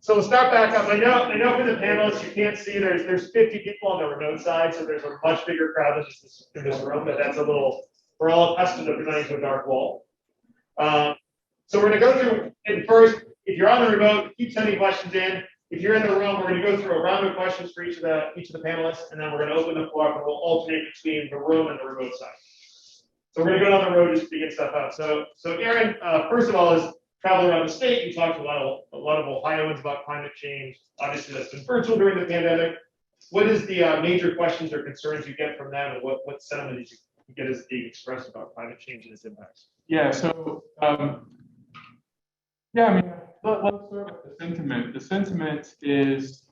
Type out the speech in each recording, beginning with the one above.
So we'll start back up. I know for the panelists, you can't see there's 50 people on the remote side, so there's a much bigger crowd than just in this room, but that's a little, we're all accustomed to presenting to a dark wall. So we're gonna go through, and first, if you're on the remote, keep sending questions in. If you're in the room, we're gonna go through a round of questions for each of the panelists, and then we're gonna open the floor up and we'll alternate between the room and the remote side. So we're gonna go down the road just to get stuff out. So Aaron, first of all, is travel around the state. You talked to a lot of Ohioans about climate change. Obviously, that's been virtual during the pandemic. What is the major questions or concerns you get from them, and what sentiment did you get as being expressed about climate change and its impacts? Yeah. So yeah, I mean, let's start with the sentiment. The sentiment is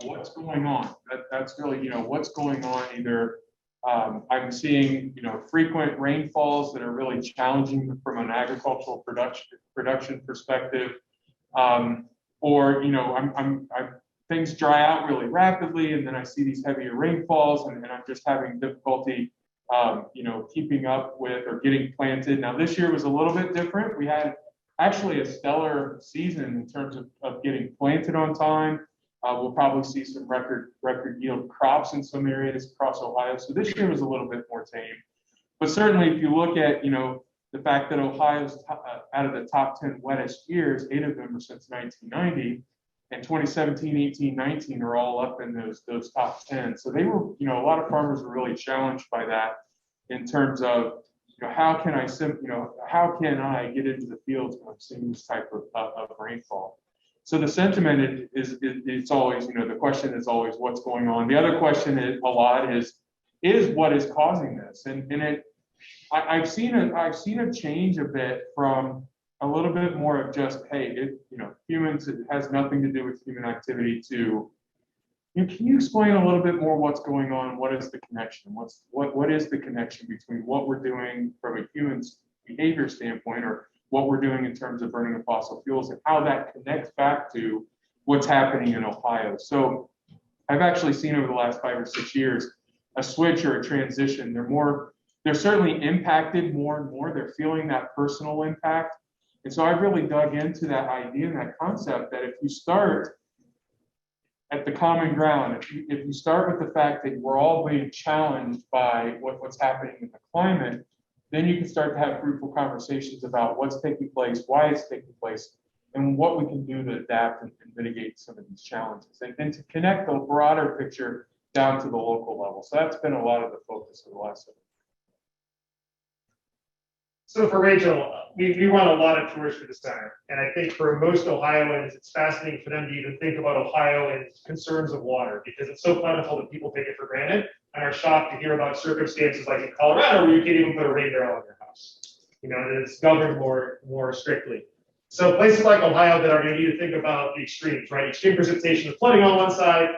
what's going on. That's really, what's going on. Either I'm seeing, frequent rainfalls that are really challenging from an agricultural production perspective, or things dry out really rapidly, and then I see these heavier rainfalls, and I'm just having difficulty, keeping up with or getting planted. Now this year was a little bit different. We had actually a stellar season in terms of getting planted on time. We'll probably see some record yield crops in some areas across Ohio. So this year was a little bit more tame. But certainly if you look at, the fact that Ohio's out of the top 10 wettest years, 8 of them are since 1990, and 2017, 18, 19 are all up in those top 10. So they were, a lot of farmers were really challenged by that in terms of, how can I get into the fields when I'm seeing this type of rainfall? So the sentiment it's always, the question is always what's going on. The other question is what is causing this? And I've seen a change a bit from a little bit more of just, hey, humans, it has nothing to do with human activity to, can you explain a little bit more what's going on? What is the connection? What is the connection between what we're doing from a human's behavior standpoint, or what we're doing in terms of burning of fossil fuels, and how that connects back to what's happening in Ohio? So I've actually seen over the last 5 or 6 years a switch or a transition. They're certainly impacted more and more. They're feeling that personal impact. And so I've really dug into that idea and that concept that if you start at the common ground, if you start with the fact that we're all being challenged by what's happening in the climate, then you can start to have fruitful conversations about what's taking place, why it's taking place, and what we can do to adapt and mitigate some of these challenges, and to connect the broader picture down to the local level. So that's been a lot of the focus of the last several. So for Rachel, we run a lot of tours for the center, and I think for most Ohioans, it's fascinating for them to even think about Ohioans' concerns of water, because it's so plentiful that people take it for granted and are shocked to hear about circumstances like in Colorado where you can't even put a rain barrel in your house, and it's governed more strictly. So places like Ohio that are going to need to think about the extremes, right? Extreme precipitation and flooding on one side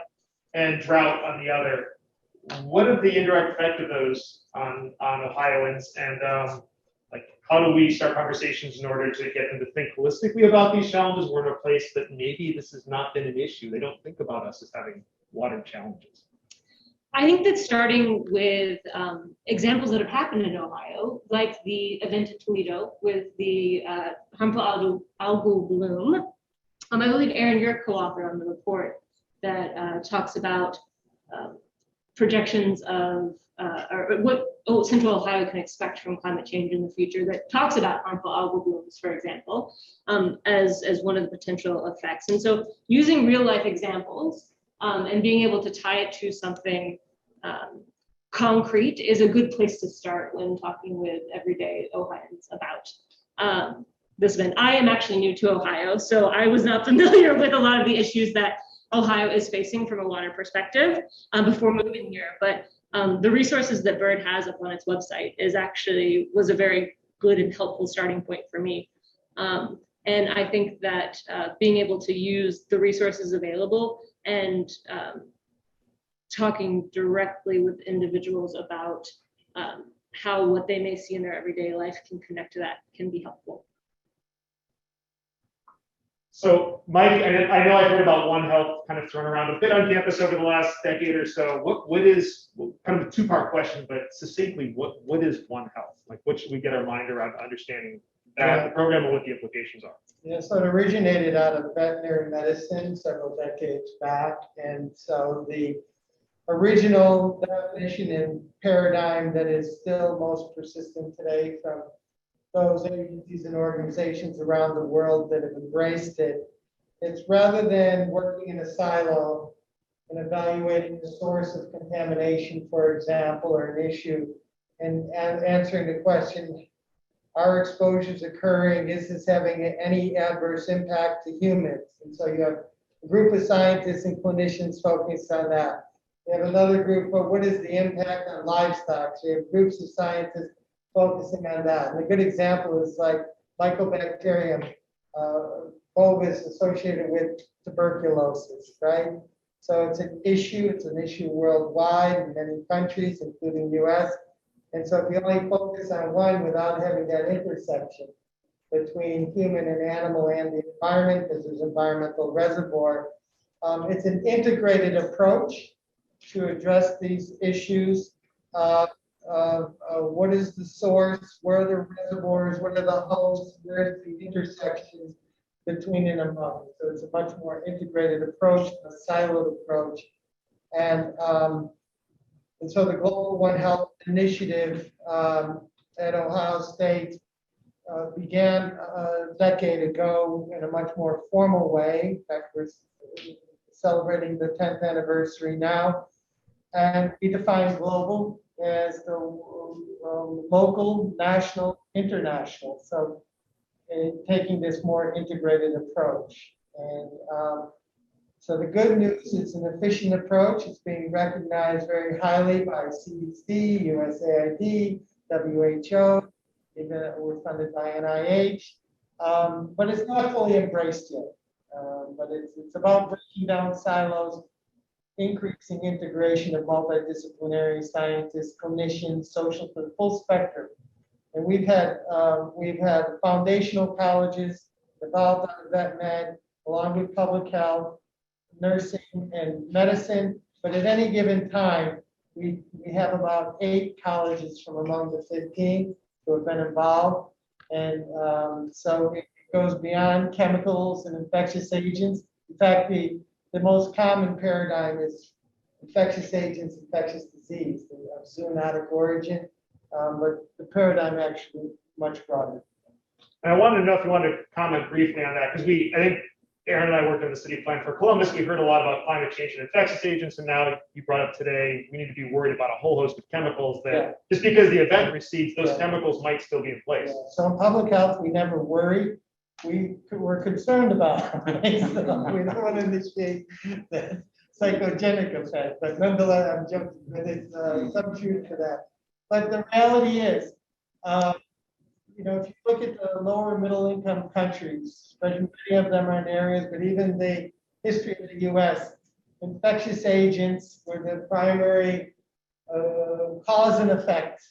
and drought on the other. What are the indirect effect of those on Ohioans, and how do we start conversations in order to get them to think holistically about these challenges? We're in a place that maybe this has not been an issue. They don't think about us as having water challenges. I think that starting with examples that have happened in Ohio, like the event in Toledo with the harmful algal bloom. I believe, Aaron, you're a co-author on the report that talks about projections of or what Central Ohio can expect from climate change in the future, that talks about harmful algal blooms, for example, as one of the potential effects. And so using real life examples and being able to tie it to something concrete is a good place to start when talking with everyday Ohioans about this event. I am actually new to Ohio, so I was not familiar with a lot of the issues that Ohio is facing from a water perspective before moving here. But the resources that Byrd has up on its website was a very good and helpful starting point for me. And I think that being able to use the resources available and talking directly with individuals about how what they may see in their everyday life can connect to that can be helpful. So, Mike, I know I've heard about One Health kind of thrown around a bit on campus over the last decade or so. What is, kind of a two-part question, but succinctly, what is One Health? Like, what should we get our mind around understanding that, the program, and what the implications are. Yeah, so it originated out of veterinary medicine several decades back. And so the original definition and paradigm that is still most persistent today from those agencies and organizations around the world that have embraced it, it's rather than working in a silo and evaluating the source of contamination, for example, or an issue, and answering the question, are exposures occurring? Is this having any adverse impact to humans? And so you have a group of scientists and clinicians focused on that. You have another group, but what is the impact on livestock? So you have groups of scientists focusing on that. And a good example is like Mycobacterium bovis associated with tuberculosis, right? So it's an issue worldwide in many countries, including US. And so if you only focus on one without having that intersection between human and animal and the environment, because there's environmental reservoir, it's an integrated approach to address these issues. What is the source? Where are the reservoirs? What are the hosts? Where's the intersections between and among? So it's a much more integrated approach, a siloed approach. And so the Global One Health Initiative at Ohio State began a decade ago in a much more formal way. In fact, we're celebrating the 10th anniversary now. And we define global as the local, national, international. So taking this more integrated approach. And so the good news is an efficient approach. It's being recognized very highly by CDC, USAID, WHO, even we're funded by NIH. But it's not fully embraced yet. But it's about breaking down silos, increasing integration of multidisciplinary scientists, clinicians, social, the full spectrum. And we've had foundational colleges developed out of vet med, along with public health, nursing, and medicine. But at any given time, we have about 8 colleges from among the 15 who have been involved. And so it goes beyond chemicals and infectious agents. In fact, the most common paradigm is infectious agents, infectious disease, of zoonotic origin. But the paradigm actually much broader. And I wanted to know if you wanted to comment briefly on that, because I think Aaron and I worked on the city plan for Columbus. We heard a lot about climate change and infectious agents, and now you brought up today, we need to be worried about a whole host of chemicals that just because the event recedes, those chemicals might still be in place. So in public health, we never worry. We're concerned about it. So we don't want to initiate the psychogenic effect, but nonetheless, I'm joking, but it's some truth to that. But the reality is, if you look at the lower middle income countries, especially many of them are in areas, but even the history of the US, infectious agents were the primary cause and effect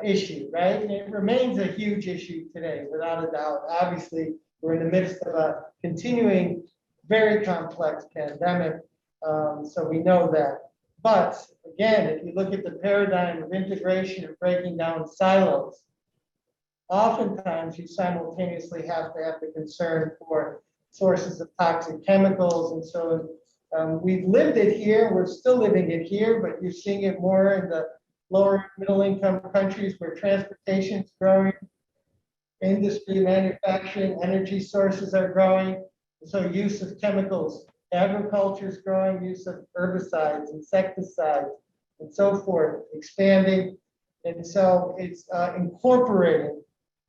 issue, right? And it remains a huge issue today, without a doubt. Obviously, we're in the midst of a continuing, very complex pandemic, so we know that. But again, if you look at the paradigm of integration and breaking down silos, oftentimes you simultaneously have to have the concern for sources of toxic chemicals. And so we've lived it here, we're still living it here, but you're seeing it more in the lower middle income countries where transportation is growing, industry, manufacturing, energy sources are growing. And so use of chemicals, agriculture is growing, use of herbicides, insecticides, and so forth, expanding. And so it's incorporating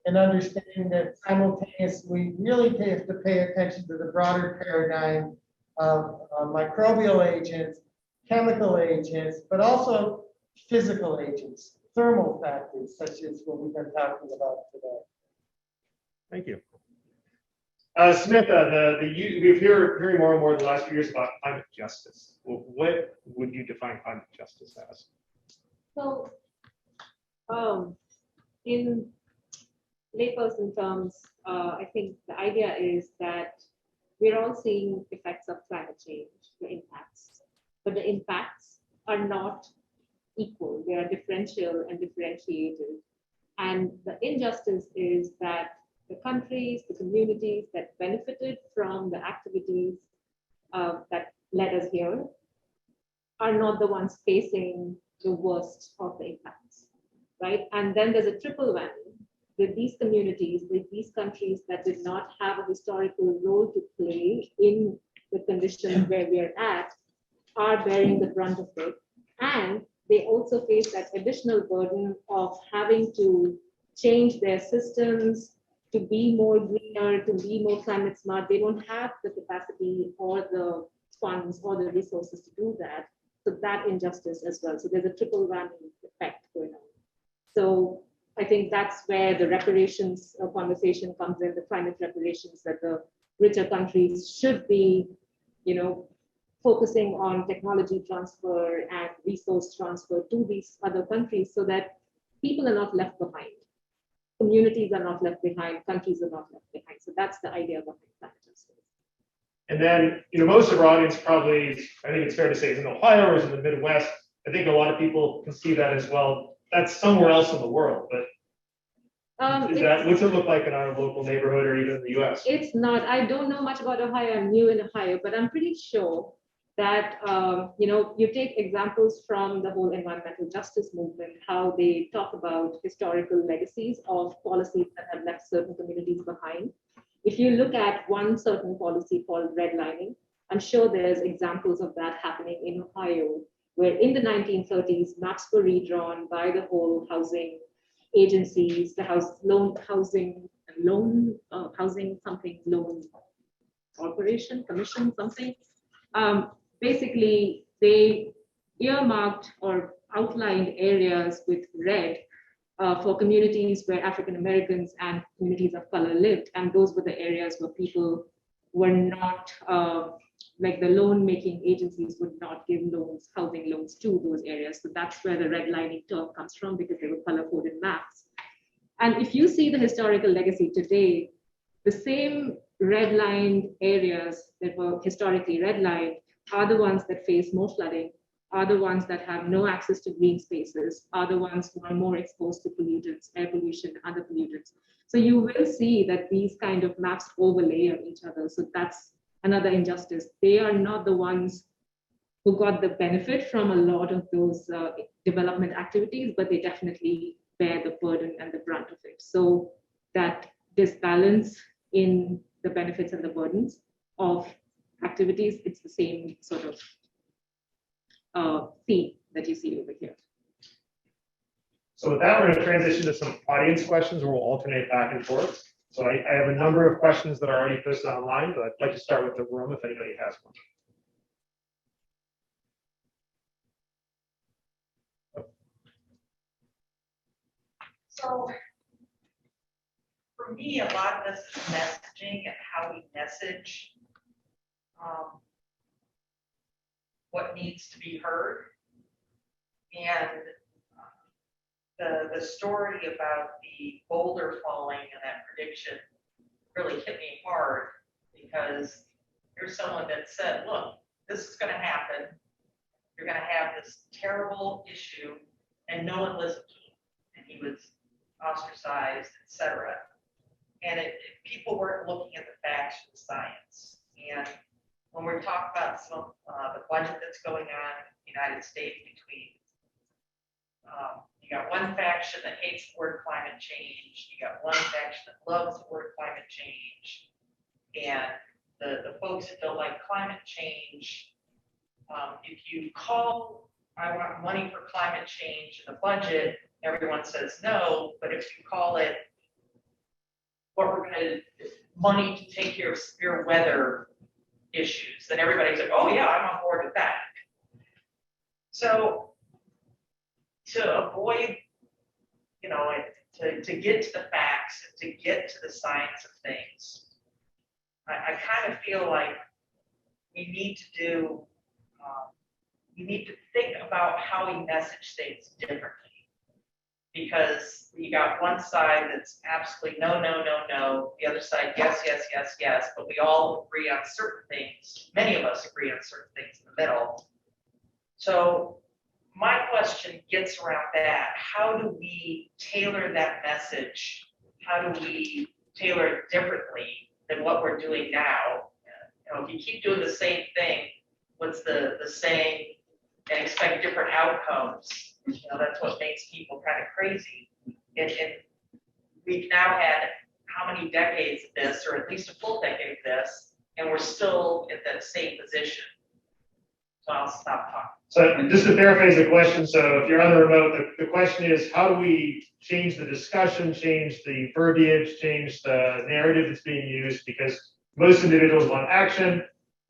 and understanding that simultaneously, we really have to pay attention to the broader paradigm of microbial agents, chemical agents, but also physical agents, thermal factors, such as what we've been talking about today. Thank you. Smitha, we've hearing more and more the last few years about climate justice. Well, what would you define climate justice as? So, in layperson terms, I think the idea is that we're all seeing effects of climate change, the impacts, but the impacts are not equal. They are differential and differentiated. And the injustice is that the countries, the communities that benefited from the activities that led us here are not the ones facing the worst of the impacts, right? And then there's a triple whammy with these communities, with these countries that did not have a historical role to play in the conditions where we are at, are bearing the brunt of it. And they also face that additional burden of having to change their systems to be more greener, to be more climate smart. They don't have the capacity or the funds or the resources to do that. So that injustice as well. So there's a triple whammy effect going on. So I think that's where the reparations conversation comes in, the climate reparations, that the richer countries should be, focusing on technology transfer and resource transfer to these other countries so that people are not left behind. Communities are not left behind, countries are not left behind. So that's the idea behind climate justice. And then, most of our audience probably, I think it's fair to say, is in Ohio or is in the Midwest. I think a lot of people can see that as well. That's somewhere else in the world, but what's it look like in our local neighborhood or even in the US? It's not, I don't know much about Ohio, I'm new in Ohio, but I'm pretty sure that, you take examples from the whole environmental justice movement, how they talk about historical legacies of policies that have left certain communities behind. If you look at one certain policy called redlining, I'm sure there's examples of that happening in Ohio, where in the 1930s, maps were redrawn by the whole housing agencies, the housing corporation, commission, something. Basically, they earmarked or outlined areas with red for communities where African Americans and communities of color lived. And those were the areas where people were not, like the loan making agencies would not give loans, housing loans to those areas. So that's where the redlining term comes from, because they were color coded maps. And if you see the historical legacy today, the same redlined areas that were historically redlined are the ones that face more flooding, are the ones that have no access to green spaces, are the ones who are more exposed to pollutants, air pollution, other pollutants. So you will see that these kind of maps overlay on each other. So that's another injustice. They are not the ones who got the benefit from a lot of those development activities, but they definitely bear the burden and the brunt of it. So that disbalance in the benefits and the burdens of activities, it's the same sort of theme that you see over here. So with that, we're going to transition to some audience questions where we'll alternate back and forth. So I have a number of questions that are already posted online, but I'd like to start with the room if anybody has one. So for me, a lot of this is messaging and how we message what needs to be heard. And the story about the boulder falling and that prediction really hit me hard, because here's someone that said, look, this is going to happen. You're going to have this terrible issue, and no one listened to him. And he was ostracized, etc. And people weren't looking at the facts and the science. And when we're talking about some the budget that's going on in the United States between, you got one faction that hates the word climate change, you got one faction that loves the word climate change, and the folks that don't like climate change, if you call, I want money for climate change in the budget, everyone says no. But if you call it, what we're going to, money to take care of severe weather issues, then everybody's like, oh yeah, I'm on board with that. So to avoid, to get to the facts and to get to the science of things, I kind of feel like we need to think about how we message things differently. Because you got one side that's absolutely no, no, no, no. The other side, yes, yes, yes, yes. But we all agree on certain things. Many of us agree on certain things in the middle. So my question gets around that. How do we tailor that message? How do we tailor it differently than what we're doing now? You know, if you keep doing the same thing, what's the saying, and expect different outcomes, you know, that's what makes people kind of crazy. And we've now had how many decades of this, or at least a full decade of this, and we're still in that same position. So I'll stop talking. So just to paraphrase the question, so if you're on the remote, the question is, how do we change the discussion, change the verbiage, change the narrative that's being used? Because most individuals want action,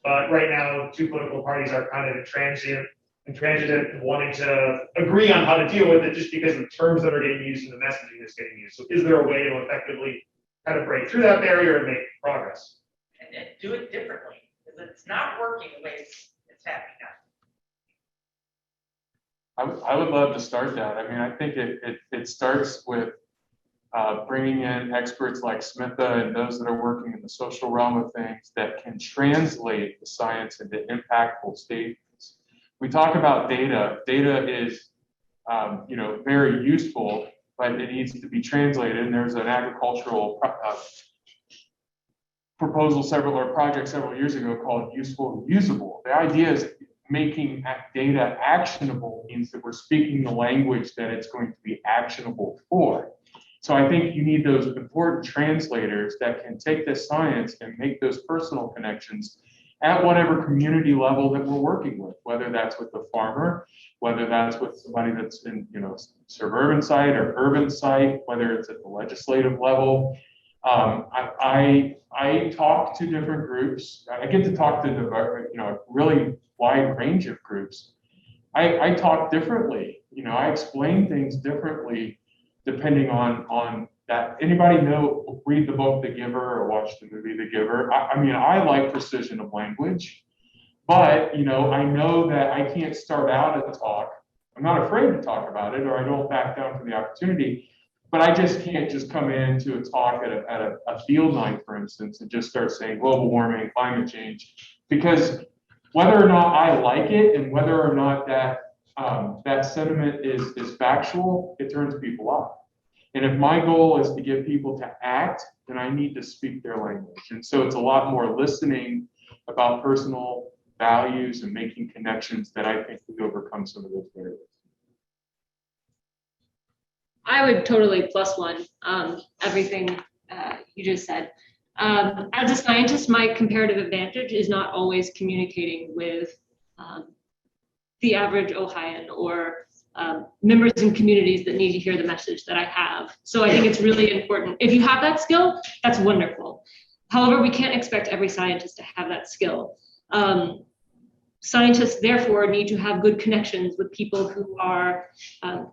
but right now, two political parties are kind of intransigent and wanting to agree on how to deal with it just because of the terms that are getting used and the messaging that's getting used. So is there a way to effectively kind of break through that barrier and make progress? And do it differently, because it's not working the way it's happening now. I would love to start that. I mean, I think it starts with bringing in experts like Smitha and those that are working in the social realm of things that can translate the science into impactful statements. We talk about data. Data is, very useful, but it needs to be translated. And there's an agricultural project several years ago called Useful and Usable. The idea is making data actionable means that we're speaking the language that it's going to be actionable for. So I think you need those important translators that can take this science and make those personal connections at whatever community level that we're working with, whether that's with the farmer, whether that's with somebody that's in, suburban site or urban site, whether it's at the legislative level. I talk to different groups. I get to talk to a really wide range of groups. I talk differently. I explain things differently depending on that. Anybody read the book The Giver or watch the movie The Giver? I like precision of language, but I know that I can't start out a talk. I'm not afraid to talk about it, or I don't back down for the opportunity. But I just can't just come into a talk at a field night, for instance, and just start saying global warming, climate change, because whether or not I like it and whether or not that sentiment is factual, it turns people off. And if my goal is to get people to act, then I need to speak their language. And so it's a lot more listening about personal values and making connections that I think would overcome some of those barriers. I would totally plus one everything you just said. As a scientist, my comparative advantage is not always communicating with the average Ohioan or members in communities that need to hear the message that I have. So I think it's really important. If you have that skill, that's wonderful. However, we can't expect every scientist to have that skill. Scientists, therefore, need to have good connections with people who are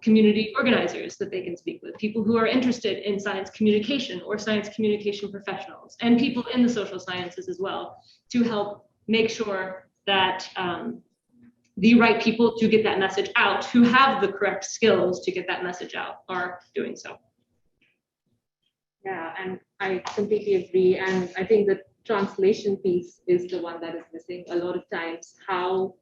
community organizers that they can speak with, people who are interested in science communication or science communication professionals, and people in the social sciences as well, to help make sure that the right people to get that message out, who have the correct skills to get that message out, are doing so. Yeah, and I completely agree. And I think the translation piece is the one that is missing a lot of times. How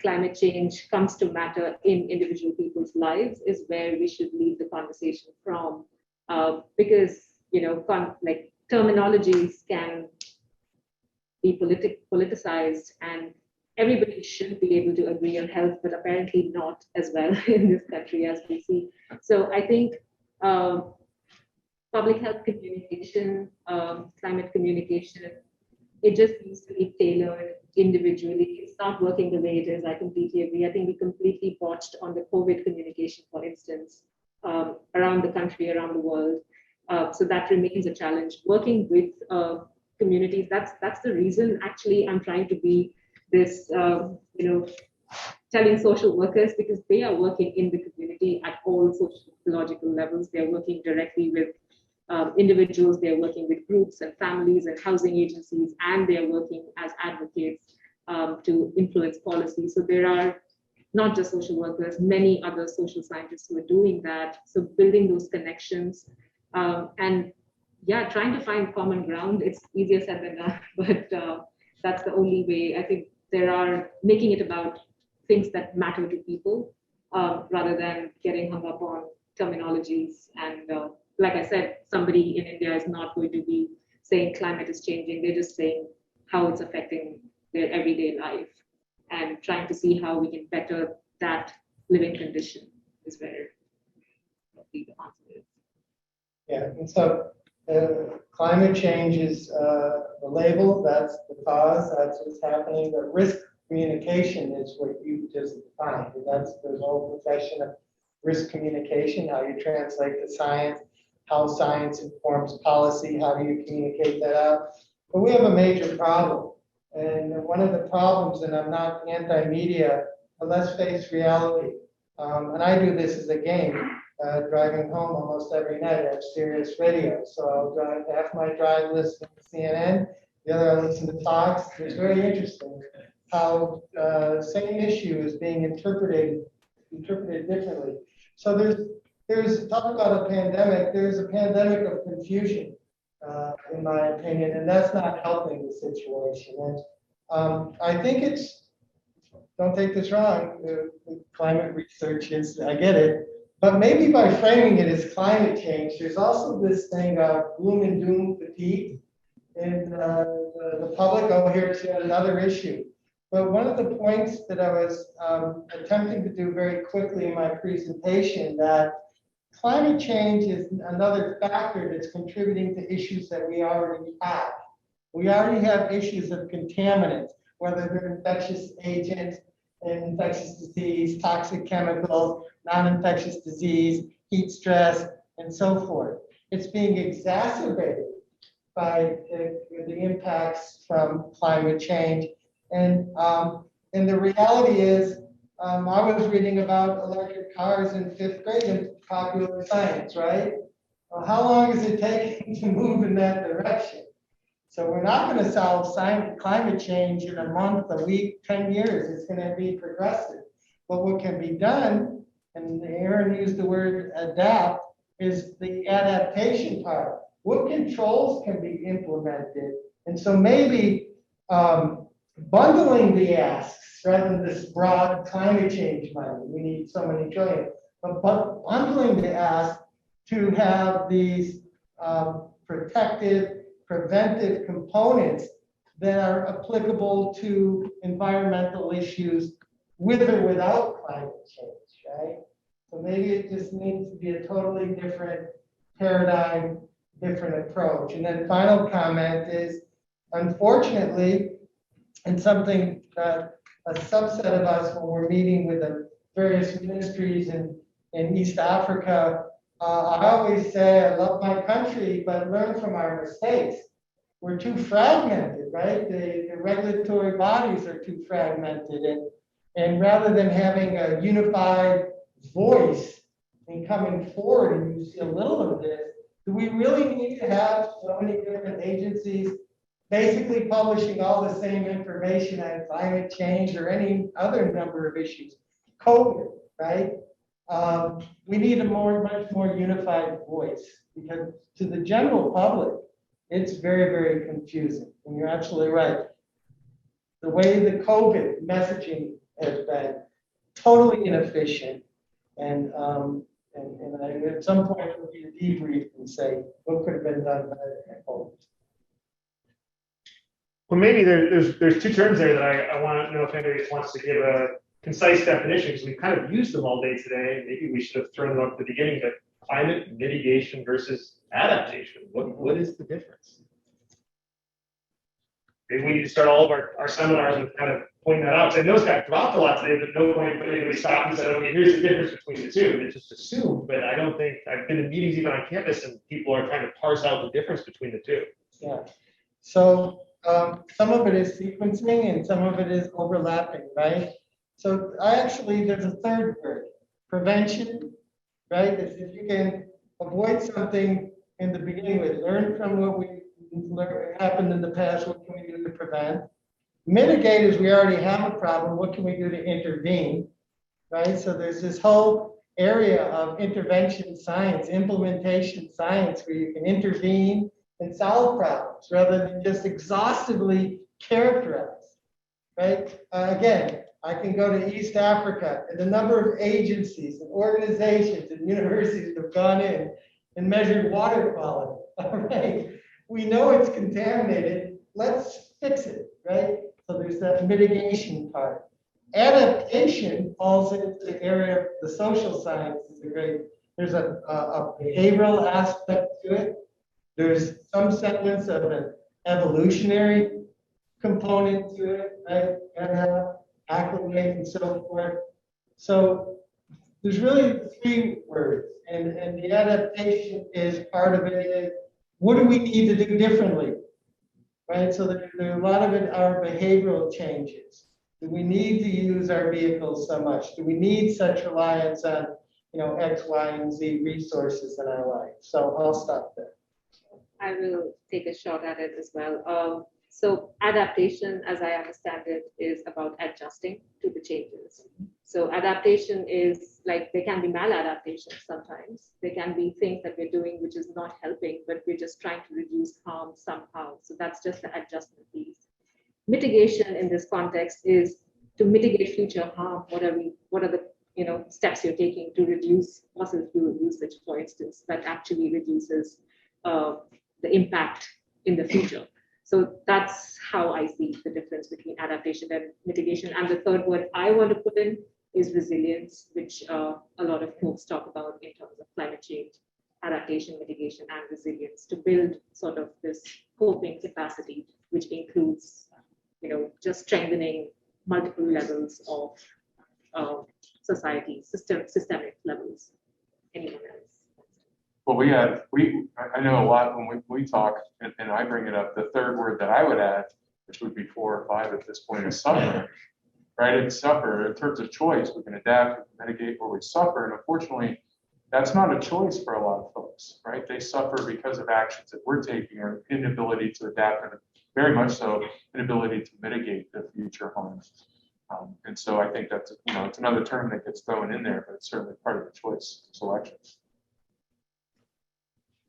climate change comes to matter in individual people's lives is where we should lead the conversation from, because like terminologies can be politicized, and everybody should be able to agree on health, but apparently not as well in this country as we see. So I think public health communication, climate communication, it just needs to be tailored individually. It's not working the way it is. I completely agree. I think we completely botched on the COVID communication, for instance, around the country, around the world. So that remains a challenge. Working with communities, that's the reason actually I'm trying to be this, telling social workers, because they are working in the community at all sociological levels. They're working directly with individuals, they're working with groups and families and housing agencies, and they're working as advocates to influence policy. So there are not just social workers, many other social scientists who are doing that. So building those connections and trying to find common ground. It's easier said than done, but that's the only way. I think there are making it about things that matter to people rather than getting hung up on terminologies. And like I said, somebody in India is not going to be saying climate is changing. They're just saying how it's affecting their everyday life and trying to see how we can better that living condition is where the answer is. Yeah, and so climate change is the label, that's the cause, that's what's happening. The risk communication is what you just defined. And that's the whole profession of risk communication, how you translate the science, how science informs policy, how do you communicate that out. But we have a major problem. And one of the problems, and I'm not anti-media, but let's face reality. And I do this as a game. Driving home almost every night, I have Sirius radio. So I'll drive half my drive listening to CNN, the other I listen to Fox. It's very interesting how same issue is being interpreted differently. So there's talk about a pandemic. There's a pandemic of confusion, in my opinion, and that's not helping the situation. And I think don't take this wrong. The climate research is, I get it. But maybe by framing it as climate change, there's also this thing of gloom and doom fatigue in the public. Oh, here's yet another issue. But one of the points that I was attempting to do very quickly in my presentation, that climate change is another factor that's contributing to issues that we already have. We already have issues of contaminants, whether they're infectious agents, infectious disease, toxic chemicals, non-infectious disease, heat stress, and so forth. It's being exacerbated by the impacts from climate change. And the reality is, I was reading about electric cars in 5th grade in popular science, right? Well, how long is it taking to move in that direction? So we're not going to solve climate change in a month, a week, 10 years. It's going to be progressive. But what can be done, and Aaron used the word adapt, is the adaptation part. What controls can be implemented? And so maybe bundling the asks rather than this broad climate change money. We need so many trillion. But bundling the ask to have these protective, preventive components that are applicable to environmental issues with or without climate change, right? So maybe it just needs to be a totally different paradigm, different approach. And then final comment is, unfortunately, and something that a subset of us, when we're meeting with the various ministries in East Africa, I always say, I love my country, but learn from our mistakes. We're too fragmented, right? The regulatory bodies are too fragmented. And rather than having a unified voice and coming forward, and you see a little of this, do we really need to have so many different agencies basically publishing all the same information on climate change or any other number of issues? COVID, right? We need a much more unified voice, because to the general public, it's very, very confusing. And you're absolutely right. The way the COVID messaging has been totally inefficient, and at some point we'll be debriefed and say what could have been done better than COVID. Well, maybe there's two terms there that I want to know if anybody wants to give a concise definition, because we've kind of used them all day today. Maybe we should have thrown them up at the beginning, but climate mitigation versus adaptation. What is the difference? Maybe we need to start all of our seminars with kind of pointing that out. Because I know it's got dropped a lot today, but no point anybody stopped and said, okay, here's the difference between the two. It's just assumed, but I don't think, I've been in meetings even on campus and people are trying to parse out the difference between the two. Yeah. So some of it is sequencing and some of it is overlapping, right? So there's a third word, prevention, right? If you can avoid something in the beginning, we learn from what happened in the past, what can we do to prevent? Mitigate is we already have a problem, what can we do to intervene, right? So there's this whole area of intervention science, implementation science, where you can intervene and solve problems rather than just exhaustively characterize, right? Again, I can go to East Africa, and the number of agencies and organizations and universities that have gone in and measured water quality. All right, we know it's contaminated. Let's fix it, right? So there's that mitigation part. Adaptation falls into the area of the social sciences. There's a behavioral aspect to it. There's some semblance of an evolutionary component to it, right? And acclimate and so forth. So there's really three words, and the adaptation is part of it. What do we need to do differently, right? So there a lot of it are behavioral changes. Do we need to use our vehicles so much? Do we need such reliance on, X, Y, and Z resources in our life? So I'll stop there. I will take a shot at it as well. So adaptation, as I understand it, is about adjusting to the changes. So adaptation is like, there can be maladaptation sometimes. There can be things that we're doing which is not helping, but we're just trying to reduce harm somehow. So that's just the adjustment piece. Mitigation in this context is to mitigate future harm. What are the steps you're taking to reduce fossil fuel usage, for instance, that actually reduces the impact in the future. So that's how I see the difference between adaptation and mitigation. And the third word I want to put in is resilience, which a lot of folks talk about in terms of climate change, adaptation, mitigation, and resilience, to build sort of this coping capacity, which includes, just strengthening multiple levels of society, systemic levels. Anyone else? Well, I know a lot when we talk, and I bring it up, the third word that I would add, which would be 4 or 5 at this point, is suffer, right? It's suffer in terms of choice. We can adapt, we can mitigate, or we suffer. And unfortunately, that's not a choice for a lot of folks, right? They suffer because of actions that we're taking, or inability to adapt, and very much so, inability to mitigate the future harms. And so I think that's, it's another term that gets thrown in there, but it's certainly part of the choice selections.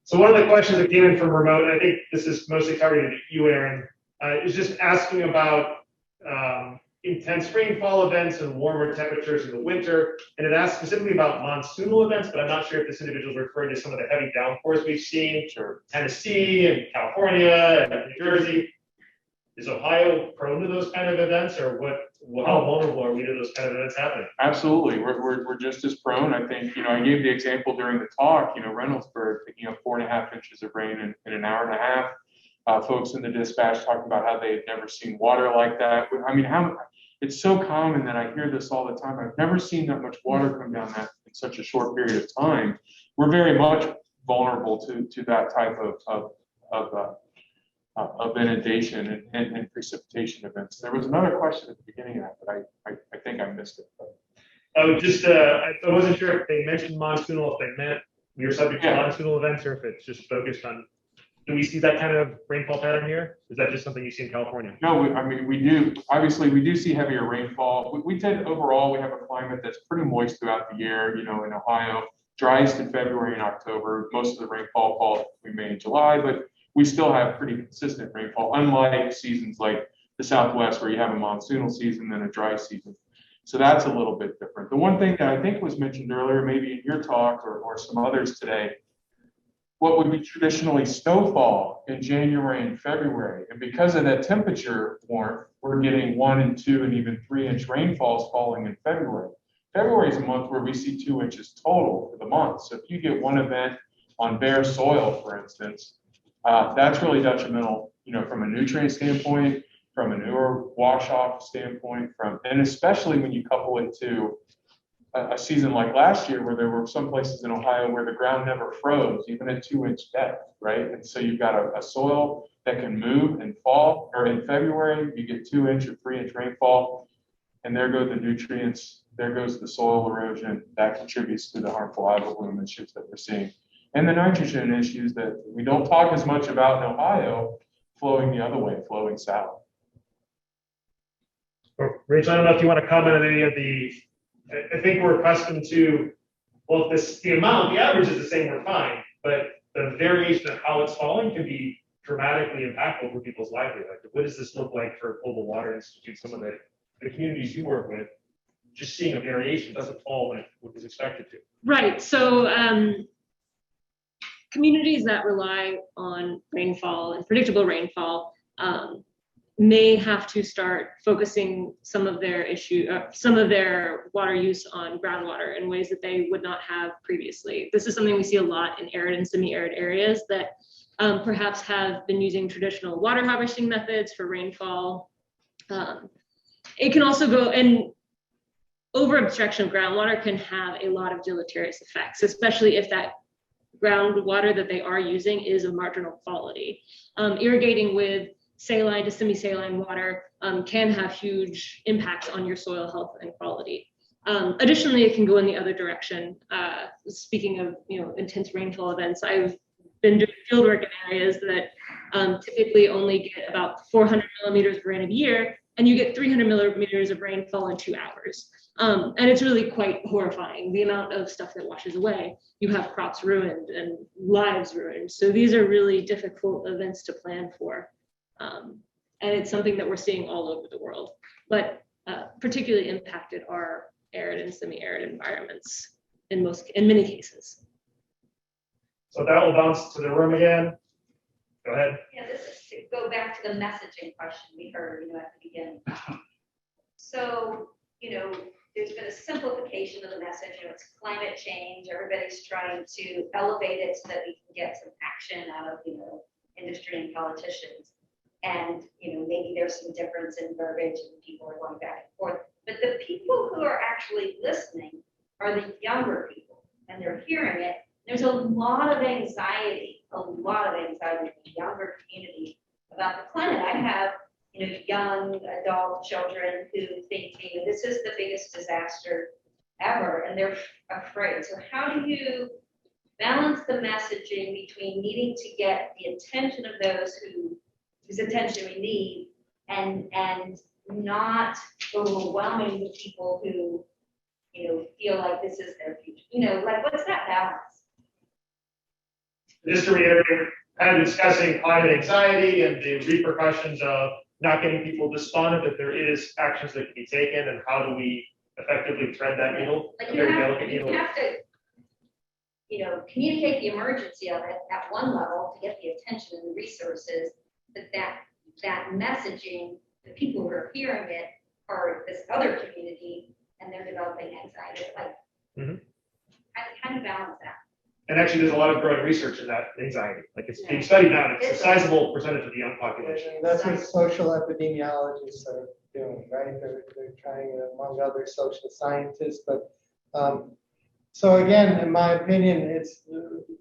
So one of the questions that came in from remote, and I think this is mostly targeted at you, Aaron, is just asking about intense rainfall events and warmer temperatures in the winter. And it asked specifically about monsoonal events, but I'm not sure if this individual is referring to some of the heavy downpours we've seen, sure, Tennessee and California and New Jersey. Is Ohio prone to those kind of events, or how vulnerable are we to those kind of events happening? Absolutely, we're just as prone. I think, I gave the example during the talk, Reynoldsburg picking up 4.5 inches of rain in an hour and a half. Folks in the dispatch talking about how they had never seen water like that. I mean, it's so common that I hear this all the time. I've never seen that much water come down that in such a short period of time. We're very much vulnerable to that type of inundation and precipitation events. There was another question at the beginning of that, but I think I missed it. I wasn't sure if they mentioned monsoonal, if they meant we were subject to monsoonal events, or if it's just focused on. Do we see that kind of rainfall pattern here? Is that just something you see in California? No, we do. Obviously, we do see heavier rainfall. We tend, overall, we have a climate that's pretty moist throughout the year. In Ohio, driest in February and October. Most of the rainfall falls between May and July, but we still have pretty consistent rainfall, unlike seasons like the Southwest, where you have a monsoonal season and a dry season. So that's a little bit different. The one thing that I think was mentioned earlier, maybe in your talk or some others today, what would be traditionally snowfall in January and February. And because of that temperature warmth, we're getting 1 and 2 and even 3-inch rainfalls falling in February. February is a month where we see 2 inches total for the month. So if you get one event on bare soil, for instance, that's really detrimental, from a nutrient standpoint, from a manure wash-off standpoint, and especially when you couple it to a season like last year, where there were some places in Ohio where the ground never froze, even at 2-inch depth, right? And so you've got a soil that can move and fall, or in February, you get 2-inch or 3-inch rainfall, and there go the nutrients, there goes the soil erosion, that contributes to the harmful algal bloom issues that we're seeing. And the nitrogen issues that we don't talk as much about in Ohio, flowing the other way, flowing south. Rachel, I don't know if you want to comment on any of I think we're accustomed to, well, the amount, the average is the same, we're fine, but the variation of how it's falling can be dramatically impactful for people's livelihood. What does this look like for Global Water Institute, some of the the communities you work with, just seeing a variation doesn't fall when it was expected to. Right. So communities that rely on rainfall and predictable rainfall may have to start focusing some of their water use on groundwater in ways that they would not have previously. This is something we see a lot in arid and semi-arid areas that perhaps have been using traditional water harvesting methods for rainfall. It can also go, and over obstruction of groundwater can have a lot of deleterious effects, especially if that groundwater that they are using is of marginal quality. Irrigating with saline to semi-saline water can have huge impacts on your soil health and quality. Additionally, it can go in the other direction. Speaking of intense rainfall events, I've been doing field work in areas that typically only get about 400 millimeters of rain a year, and you get 300 millimeters of rainfall in 2 hours. And it's really quite horrifying, the amount of stuff that washes away. You have crops ruined and lives ruined. So these are really difficult events to plan for. And it's something that we're seeing all over the world, but particularly impacted are arid and semi-arid environments in many cases. So that will bounce to the room again. Go ahead. Yeah, this is to go back to the messaging question we heard, at the beginning. So, there's been a simplification of the message. It's climate change. Everybody's trying to elevate it so that we can get some action out of, industry and politicians. And, maybe there's some difference in verbiage and people are going back and forth. But the people who are actually listening are the younger people, and they're hearing it. There's a lot of anxiety in the younger community about the climate. I have, young adult children who think, this is the biggest disaster ever, and they're afraid. So how do you balance the messaging between needing to get the attention of those whose attention we need, and not overwhelming the people who, feel like this is their future? What's that balance? Just to reiterate, kind of discussing climate anxiety and the repercussions of not getting people despondent that there is actions that can be taken, and how do we effectively thread that needle, a very delicate needle. You have to, communicate the emergency of it at one level to get the attention and the resources, but that messaging, the people who are hearing it are this other community, and they're developing anxiety. How do you balance that? And actually, there's a lot of growing research in that anxiety. It's being studied now, and it's a sizable percentage of the young population. And that's what social epidemiologists are doing, right? They're trying, among other social scientists. But so again, in my opinion,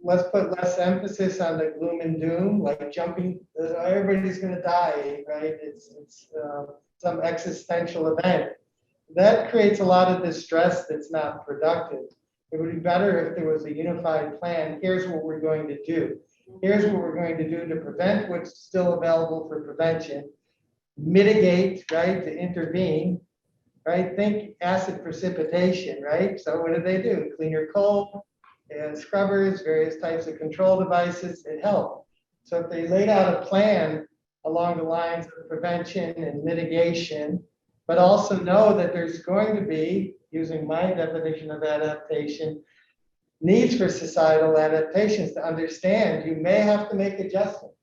let's put less emphasis on the gloom and doom, like jumping. Everybody's going to die, right? It's some existential event that creates a lot of distress that's not productive. It would be better if there was a unified plan. Here's what we're going to do. Here's what we're going to do to prevent what's still available for prevention, mitigate, right, to intervene, right? Think acid precipitation, right? So what do? Cleaner coal, and scrubbers, various types of control devices, it helped. So if they laid out a plan along the lines of prevention and mitigation, but also know that there's going to be, using my definition of adaptation, needs for societal adaptations to understand you may have to make adjustments,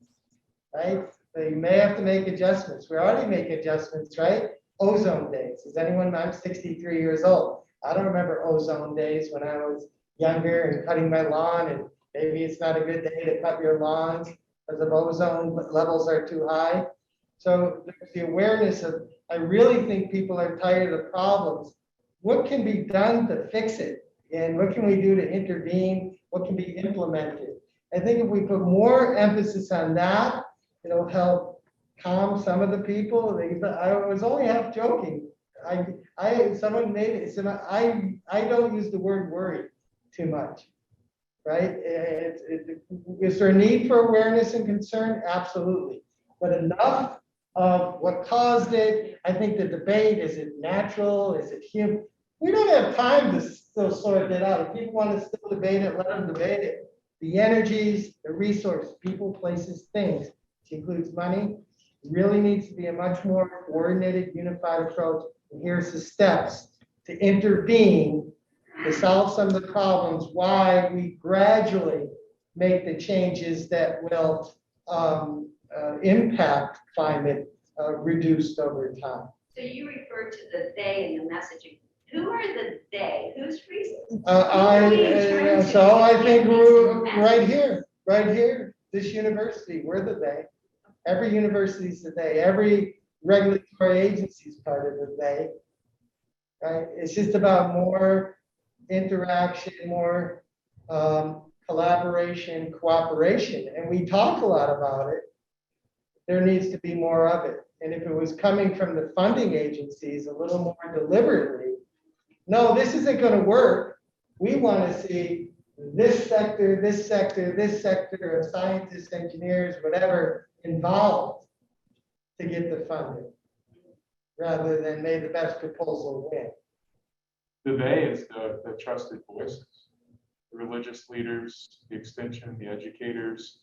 right? So you may have to make adjustments. We already make adjustments, right? Ozone days. I'm 63 years old. I don't remember ozone days when I was younger and cutting my lawn, and maybe it's not a good day to cut your lawns because of ozone levels are too high. So there's the awareness of, I really think people are tired of problems. What can be done to fix it? And what can we do to intervene? What can be implemented? I think if we put more emphasis on that, it'll help calm some of the people. I was only half joking. Someone made it. I don't use the word worry too much, right? Is there a need for awareness and concern? Absolutely. But enough of what caused it. I think the debate, is it natural? Is it human? We don't have time to still sort it out. If people want to still debate it, let them debate it. The energies, the resources, people, places, things, which includes money, really needs to be a much more coordinated, unified approach And here's the steps to intervene to solve some of the problems, why we gradually make the changes that will impact climate reduced over time. So you refer to the they in the messaging. Who are the they? Whose reasons? So I think we're right here, this university, we're the they. Every university is the they. Every regulatory agency is part of the they. Right? It's just about more interaction, more collaboration, cooperation, and we talk a lot about it. There needs to be more of it. And if it was coming from the funding agencies a little more deliberately, no, this isn't going to work. We want to see this sector, this sector, this sector of scientists, engineers, whatever, involved to get the funding, rather than may the best proposal win. The they is the trusted voices, the religious leaders, the extension, the educators.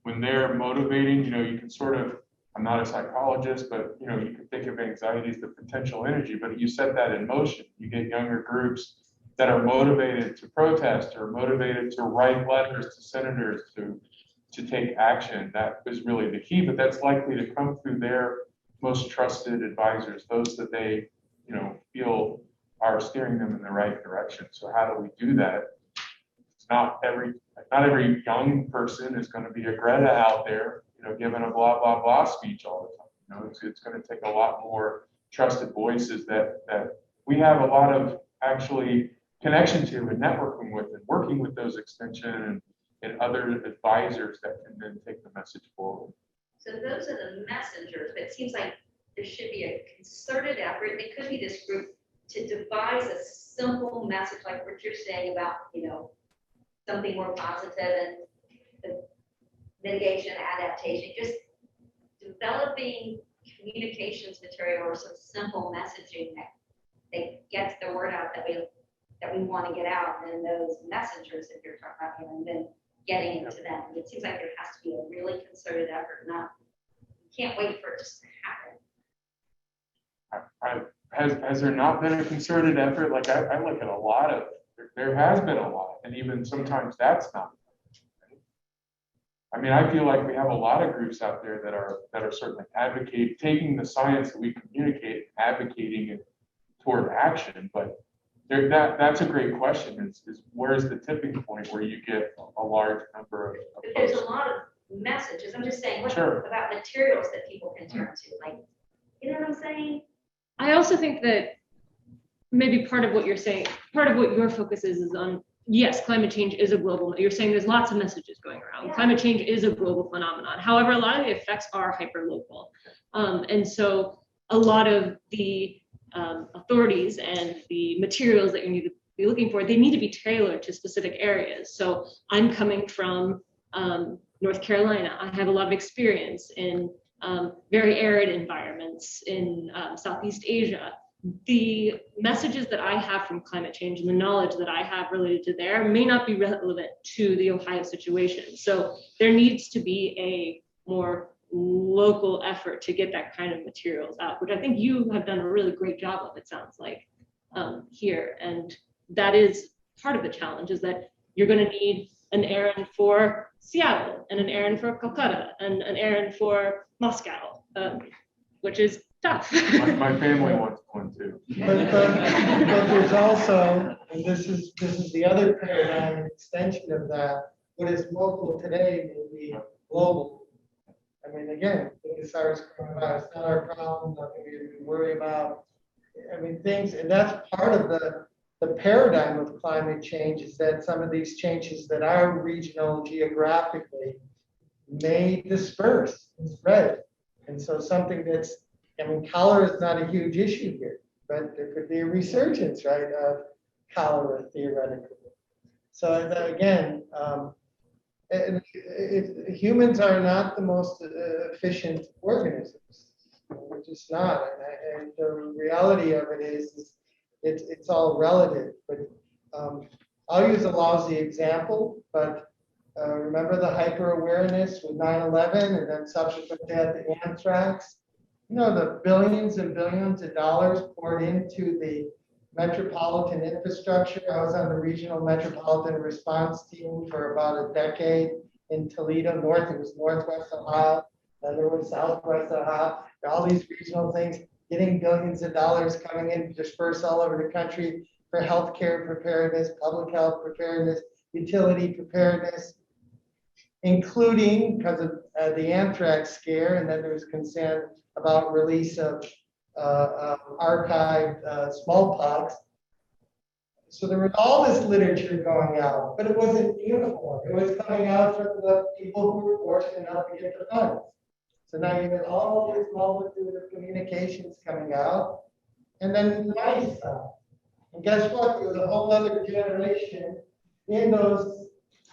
When they're motivating, you can sort of, I'm not a psychologist, but you can think of anxiety as the potential energy, but you set that in motion. You get younger groups that are motivated to protest or motivated to write letters to senators to take action. That is really the key, but that's likely to come through their most trusted advisors, those that they, feel are steering them in the right direction. So how do we do that? It's not every young person is going to be a Greta out there, giving a blah, blah, blah speech all the time. It's going to take a lot more trusted voices that we have a lot of actually connection to and networking with and working with those extension and other advisors that can then take the message forward. So those are the messengers, but it seems like there should be a concerted effort. It could be this group to devise a simple message like what you're saying about, something more positive and the mitigation, adaptation, just developing communications material or some simple messaging that gets the word out that we want to get out, and those messengers that you're talking about, and then getting it to them. It seems like there has to be a really concerted effort. You can't wait for it just to happen. Has there not been a concerted effort? Like I look at a lot of, there has been a lot, and even sometimes that's not. I mean, I feel like we have a lot of groups out there that are certainly taking the science that we communicate, advocating it toward action. But that's a great question. Is where's the tipping point where you get a large number of But there's a lot of messages. I'm just saying, what about materials that people can turn to? Like, you know what I'm saying? I also think that maybe part of what you're saying, part of what your focus is on, yes, climate change is a global, you're saying there's lots of messages going around. Yeah. Climate change is a global phenomenon. However, a lot of the effects are hyper-local. And so a lot of the authorities and the materials that you need to be looking for, they need to be tailored to specific areas. So I'm coming from North Carolina. I have a lot of experience in very arid environments in Southeast Asia. The messages that I have from climate change and the knowledge that I have related to there may not be relevant to the Ohio situation. So there needs to be a more local effort to get that kind of materials out, which I think you have done a really great job of, it sounds like, here. And that is part of the challenge, is that you're going to need an errand for Seattle and an errand for Calcutta and an errand for Moscow, which is tough. My family wants one too. But there's also, and this is the other paradigm and extension of that, what is local today may be global. I mean, again, the SARS coronavirus, not our problem, nothing we worry about. I mean, things, and that's part of the paradigm of climate change, is that some of these changes that are regional geographically may disperse and spread. And so something that's, I mean, cholera is not a huge issue here, but there could be a resurgence, right, of cholera theoretically. So again, humans are not the most efficient organisms. We're just not. And the reality of it is it's all relative. But I'll use a lousy example, but remember the hyper-awareness with 9/11 and then subsequent to that, the anthrax? You know, the billions and billions of dollars poured into the metropolitan infrastructure. I was on the regional metropolitan response team for about a decade in Toledo, it was Northwest Ohio, then there was Southwest Ohio. There are all these regional things, getting billions of dollars coming in, dispersed all over the country for healthcare preparedness, public health preparedness, utility preparedness, including because of the anthrax scare, and then there's concern about release of archived smallpox. So there was all this literature going out, but it wasn't uniform. It was coming out from the people who were fortunate enough to get the funds. So now you get all this multitude of communications coming out, and then the money stopped. And guess what? There was a whole other generation in those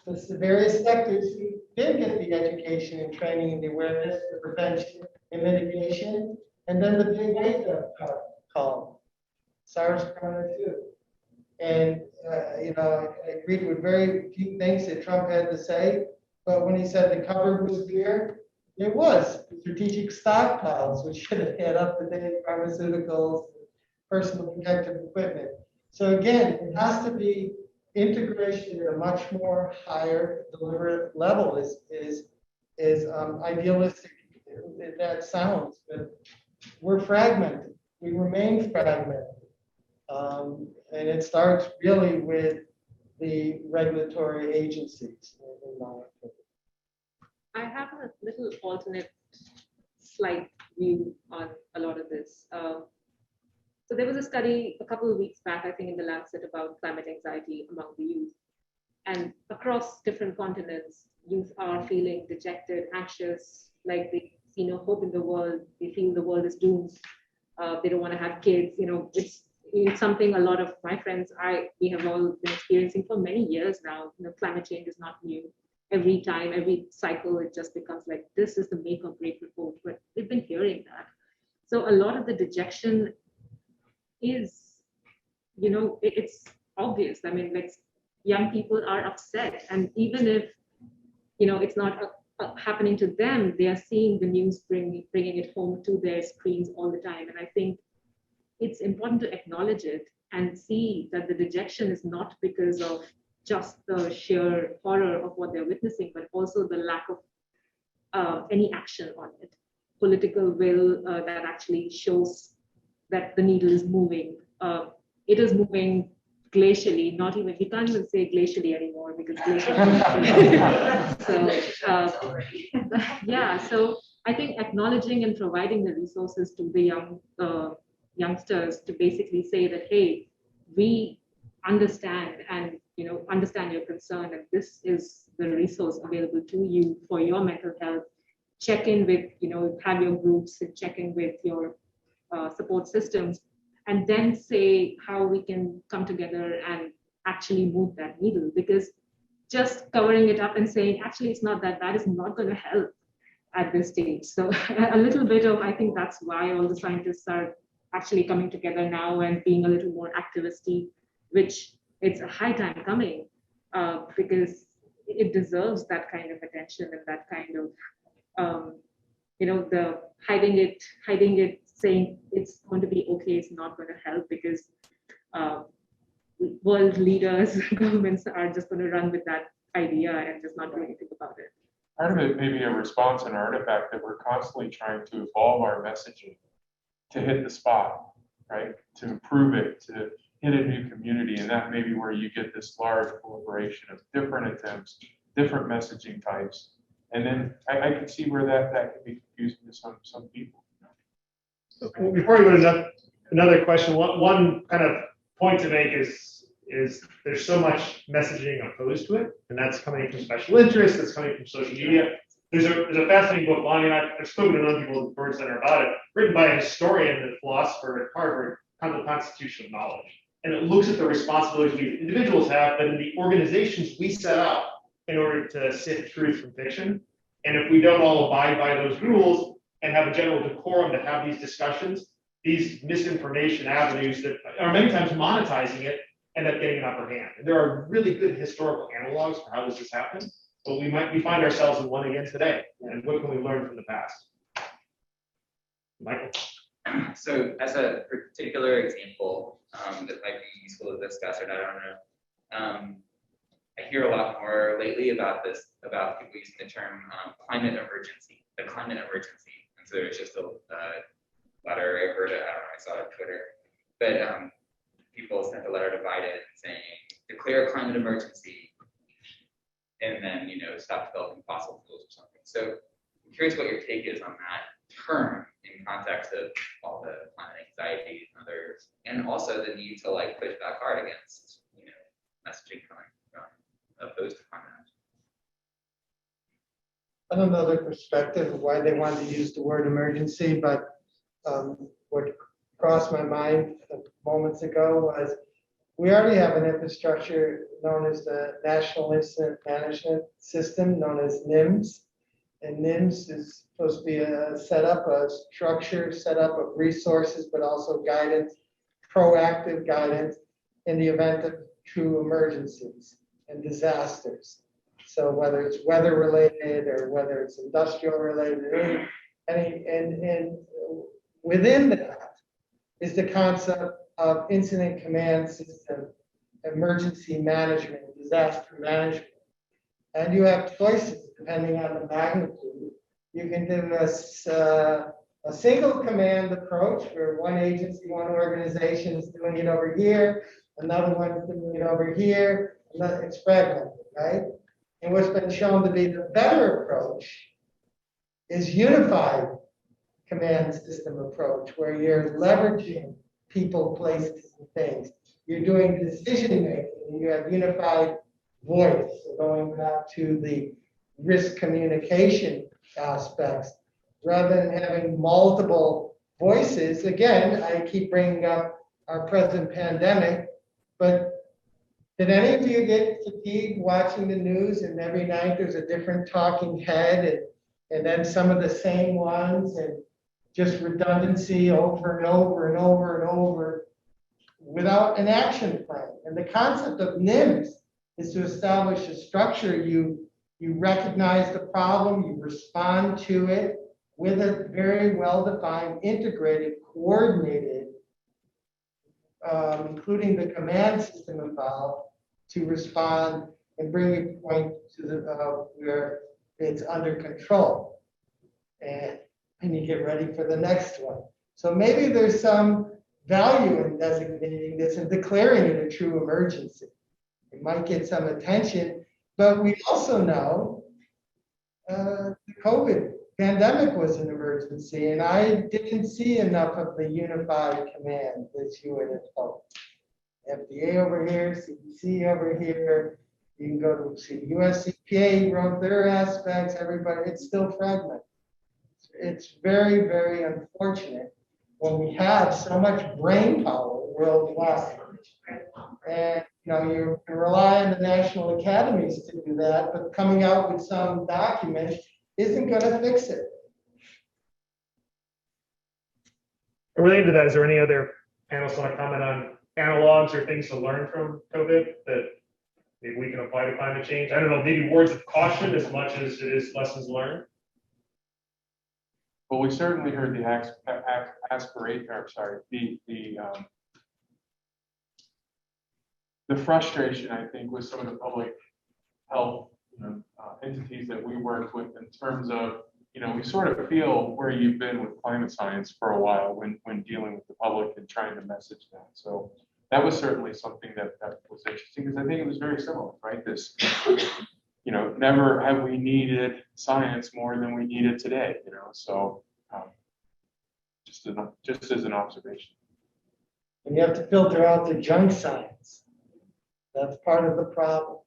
the various sectors who did get the education and training and the awareness, the prevention and mitigation, and then the big wake-up call, SARS-CoV-2. And, you know, I agreed with very few things that Trump had to say, but when he said the cupboard was bare, it was strategic stockpiles, which should have had up-to-date pharmaceuticals, personal protective equipment. So again, it has to be integration at a much more higher deliberate level is idealistic. That sounds, but we're fragmented. We remain fragmented. And it starts really with the regulatory agencies. I have a little alternate slight view on a lot of this. So there was a study a couple of weeks back, I think in the Lancet, about climate anxiety among the youth. And across different continents, youth are feeling dejected, anxious, like they see no hope in the world. They feel the world is doomed. They don't want to have kids. You know, it's something a lot of my friends, we have all been experiencing for many years now. You know, climate change is not new. Every time, every cycle, it just becomes like, this is the make or break report. But we've been hearing that. So a lot of the dejection is, you know, it's obvious. I mean, like, young people are upset. And even if, you know, it's not happening to them, they are seeing the news bringing it home to their screens all the time. And I think it's important to acknowledge it and see that the dejection is not because of just the sheer horror of what they're witnessing, but also the lack of any action on it. Political will that actually shows that the needle is moving. It is moving glacially, not even, we can't even say glacially anymore because glacially. So, yeah, so I think acknowledging and providing the resources to the youngsters to basically say that, hey, we understand and, you know, understand your concern, and this is the resource available to you for your mental health. Check in with, you know, have your groups and check in with your support systems, and then say how we can come together and actually move that needle, because just covering it up and saying, actually, it's not that bad, is not going to help at this stage. So a little bit of, I think that's why all the scientists are actually coming together now and being a little more activisty, which it's a high time coming because it deserves that kind of attention and that kind of, you know, the hiding it, saying it's going to be okay, it's not going to help because world leaders, governments are just going to run with that idea and just not do anything about it. Part of it may be a response and artifact that we're constantly trying to evolve our messaging to hit the spot, right? To improve it, to hit a new community. And that may be where you get this large proliferation of different attempts, different messaging types. And then I can see where that can be confusing to some people. Well, before we go to another question, one kind of point to make is there's so much messaging opposed to it, and that's coming from special interests, that's coming from social media. There's a fascinating book, Lonnie and I've spoken to other people at the Byrd Center about it, written by a historian and philosopher at Harvard, called The Constitution of Knowledge. And it looks at the responsibilities we individuals have, but in the organizations we set up in order to sift truth from fiction. And if we don't all abide by those rules and have a general decorum to have these discussions, these misinformation avenues that are many times monetizing it end up getting an upper hand. And there are really good historical analogs for how this has happened, but we find ourselves in one again today. And what can we learn from the past? Michael? So as a particular example that might be useful to discuss, or I don't know, I hear a lot more lately about people using the term climate emergency, the climate emergency. And so there's just a letter, I heard it, I don't know, I saw it on Twitter, but people sent a letter to Biden saying, declare a climate emergency, and then, stop developing fossil fuels or something. So I'm curious what your take is on that term in context of all the climate anxiety and others, and also the need to push back hard against, messaging coming from opposed to climate action. I don't know their perspective of why they want to use the word emergency, but what crossed my mind moments ago was we already have an infrastructure known as the National Incident Management System, known as NIMS. And NIMS is supposed to be a structure, set up of resources, but also guidance, proactive guidance in the event of true emergencies and disasters. So whether it's weather related or whether it's industrial related, and within that is the concept of incident command system, emergency management, disaster management. And you have choices depending on the magnitude. You can do a single command approach where one agency, one organization is doing it over here, another one is doing it over here, it's fragmented, right? And what's been shown to be the better approach is unified command system approach, where you're leveraging people, places, and things. You're doing decision making, and you have unified voice. So going back to the risk communication aspects, rather than having multiple voices. Again, I keep bringing up our present pandemic, but did any of you get fatigued watching the news and every night there's a different talking head and then some of the same ones and just redundancy over and over and over and over without an action plan? And the concept of NIMS is to establish a structure. You recognize the problem, you respond to it with a very well-defined, integrated, coordinated, including the command system involved, to respond and bring a point to where it's under control. And you get ready for the next one. So maybe there's some value in designating this and declaring it a true emergency. It might get some attention, but we also know the COVID pandemic was an emergency, and I didn't see enough of the unified command that you would have hoped. FDA over here, CDC over here, you can go to see US EPA wrote their aspects, everybody, it's still fragmented. It's very, very unfortunate when we have so much brain power worldwide. And you rely on the national academies to do that, but coming out with some document isn't going to fix it. Related to that, is there any other panelists want to comment on analogs or things to learn from COVID that maybe we can apply to climate change? I don't know, maybe words of caution as much as it is lessons learned. Well, we certainly heard the frustration, I think, with some of the public health entities that we work with in terms of, we sort of feel where you've been with climate science for a while when dealing with the public and trying to message that. So that was certainly something that was interesting, because I think it was very similar, right? This, never have we needed science more than we need it today, so just as an observation. And you have to filter out the junk science. That's part of the problem.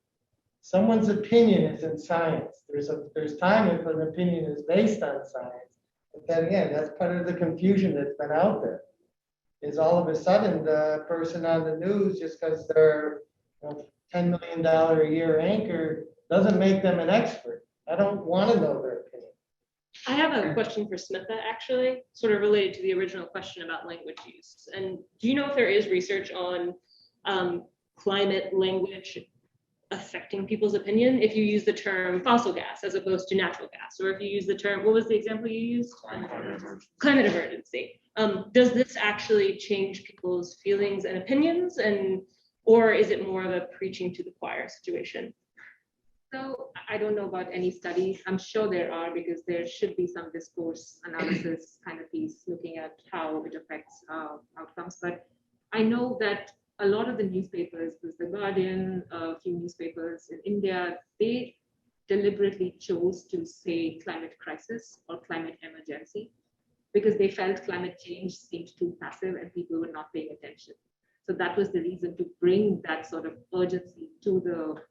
Someone's opinion is in science. There's time if an opinion is based on science. But then again, that's part of the confusion that's been out there. Is all of a sudden the person on the news, just because they're $10 million a year anchor, doesn't make them an expert. I don't want to know their opinion. I have a question for Smitha, actually, sort of related to the original question about language use. And do you know if there is research on climate language affecting people's opinion if you use the term fossil gas as opposed to natural gas, or if you use the term, what was the example you used? Climate emergency. Does this actually change people's feelings and opinions, or is it more of a preaching to the choir situation? So I don't know about any studies. I'm sure there are, because there should be some discourse analysis kind of piece looking at how it affects outcomes. But I know that a lot of the newspapers, there's The Guardian, a few newspapers in India, they deliberately chose to say climate crisis or climate emergency because they felt climate change seemed too passive and people were not paying attention. So that was the reason to bring that sort of urgency to the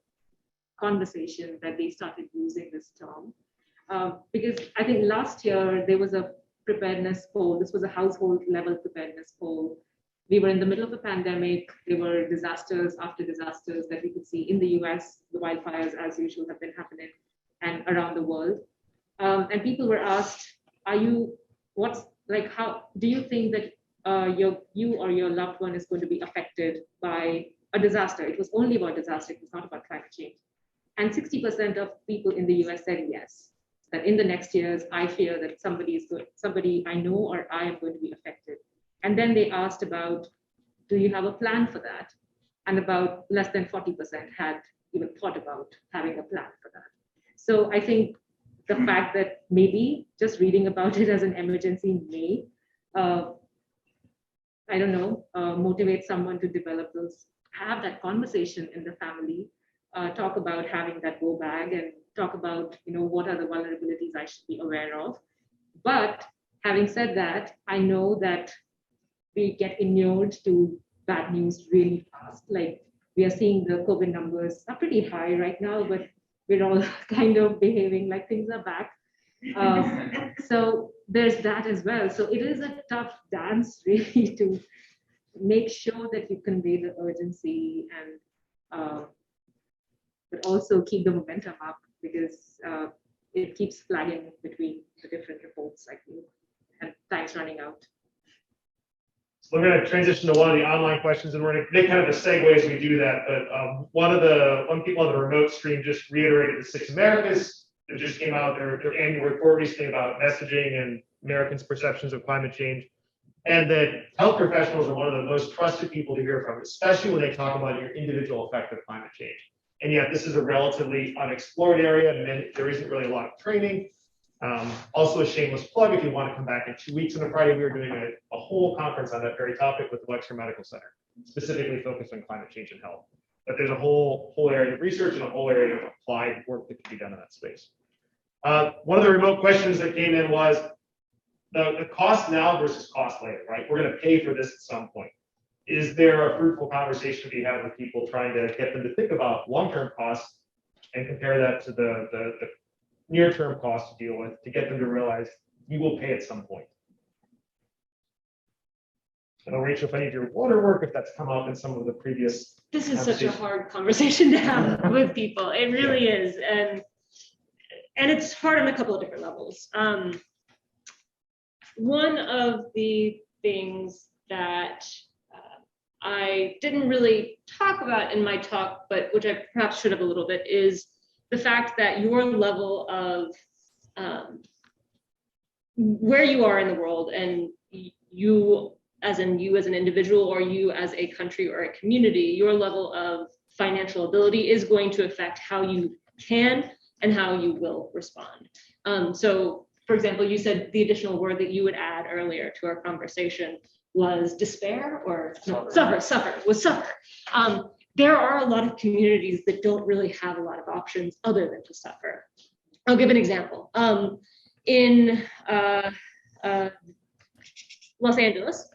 conversation that they started using this term. Because I think last year there was a preparedness poll. This was a household level preparedness poll. We were in the middle of a pandemic. There were disasters after disasters that we could see in the US. The wildfires, as usual, have been happening and around the world. And people were asked, how do you think that you or your loved one is going to be affected by a disaster? It was only about disaster. It was not about climate change. And 60% of people in the US said yes, that in the next years, I fear that somebody I know or I am going to be affected. And then they asked about, do you have a plan for that? And about less than 40% had even thought about having a plan for that. So I think the fact that maybe just reading about it as an emergency may, motivate someone to develop have that conversation in the family, talk about having that go bag and talk about, what are the vulnerabilities I should be aware of. But having said that, I know that we get inured to bad news really fast. Like we are seeing the COVID numbers are pretty high right now, but we're all kind of behaving like things are back. So there's that as well. So it is a tough dance really to make sure that you convey the urgency and but also keep the momentum up, because it keeps flagging between the different reports, I feel, and time's running out. So we're going to transition to one of the online questions, and we're going to make kind of a segue as we do that. But one people on the remote stream just reiterated the 6 Americas that just came out, their annual report recently about messaging and Americans' perceptions of climate change, and that health professionals are one of the most trusted people to hear from, especially when they talk about your individual effect of climate change. And yet this is a relatively unexplored area, and there isn't really a lot of training. Also a shameless plug, if you want to come back in 2 weeks on a Friday, we are doing a whole conference on that very topic with the Wexner Medical Center, specifically focused on climate change and health. But there's a whole area of research and a whole area of applied work that can be done in that space. One of the remote questions that came in was the cost now versus cost later, right? We're going to pay for this at some point. Is there a fruitful conversation to be had with people trying to get them to think about long-term costs and compare that to the near-term costs to deal with, to get them to realize you will pay at some point? I know, Rachel, if I need your water work, if that's come up in some of the previous. This is such a hard conversation to have with people. It really is. And it's hard on a couple of different levels. One of the things that I didn't really talk about in my talk, but which I perhaps should have a little bit, is the fact that your level of where you are in the world, and you as an individual, or you as a country or a community, your level of financial ability is going to affect how you can and how you will respond. So, for example, you said the additional word that you would add earlier to our conversation was despair, or no, suffer. There are a lot of communities that don't really have a lot of options other than to suffer. I'll give an example. In Los Angeles,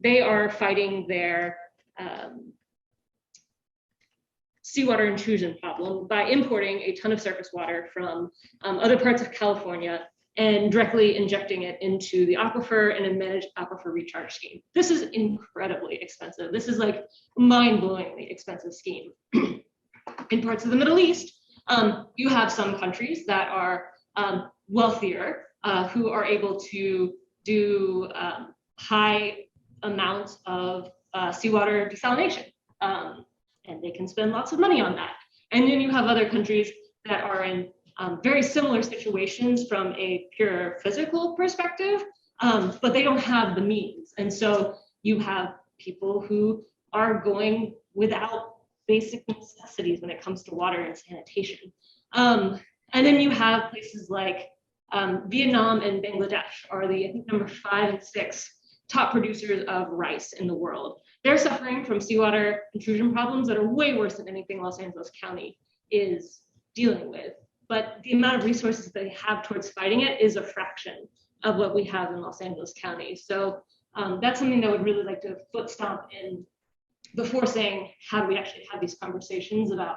they are fighting their seawater intrusion problem by importing a ton of surface water from other parts of California and directly injecting it into the aquifer in a managed aquifer recharge scheme. This is incredibly expensive. This is like mind-blowingly expensive scheme. In parts of the Middle East, you have some countries that are wealthier, who are able to do high amounts of seawater desalination, and they can spend lots of money on that. And then you have other countries that are in very similar situations from a pure physical perspective, but they don't have the means. And so you have people who are going without basic necessities when it comes to water and sanitation. And then you have places like Vietnam and Bangladesh are the, I think, number 5 and 6 top producers of rice in the world. They're suffering from seawater intrusion problems that are way worse than anything Los Angeles County is dealing with. But the amount of resources they have towards fighting it is a fraction of what we have in Los Angeles County. So that's something that I would really like to foot stomp in before saying, how do we actually have these conversations about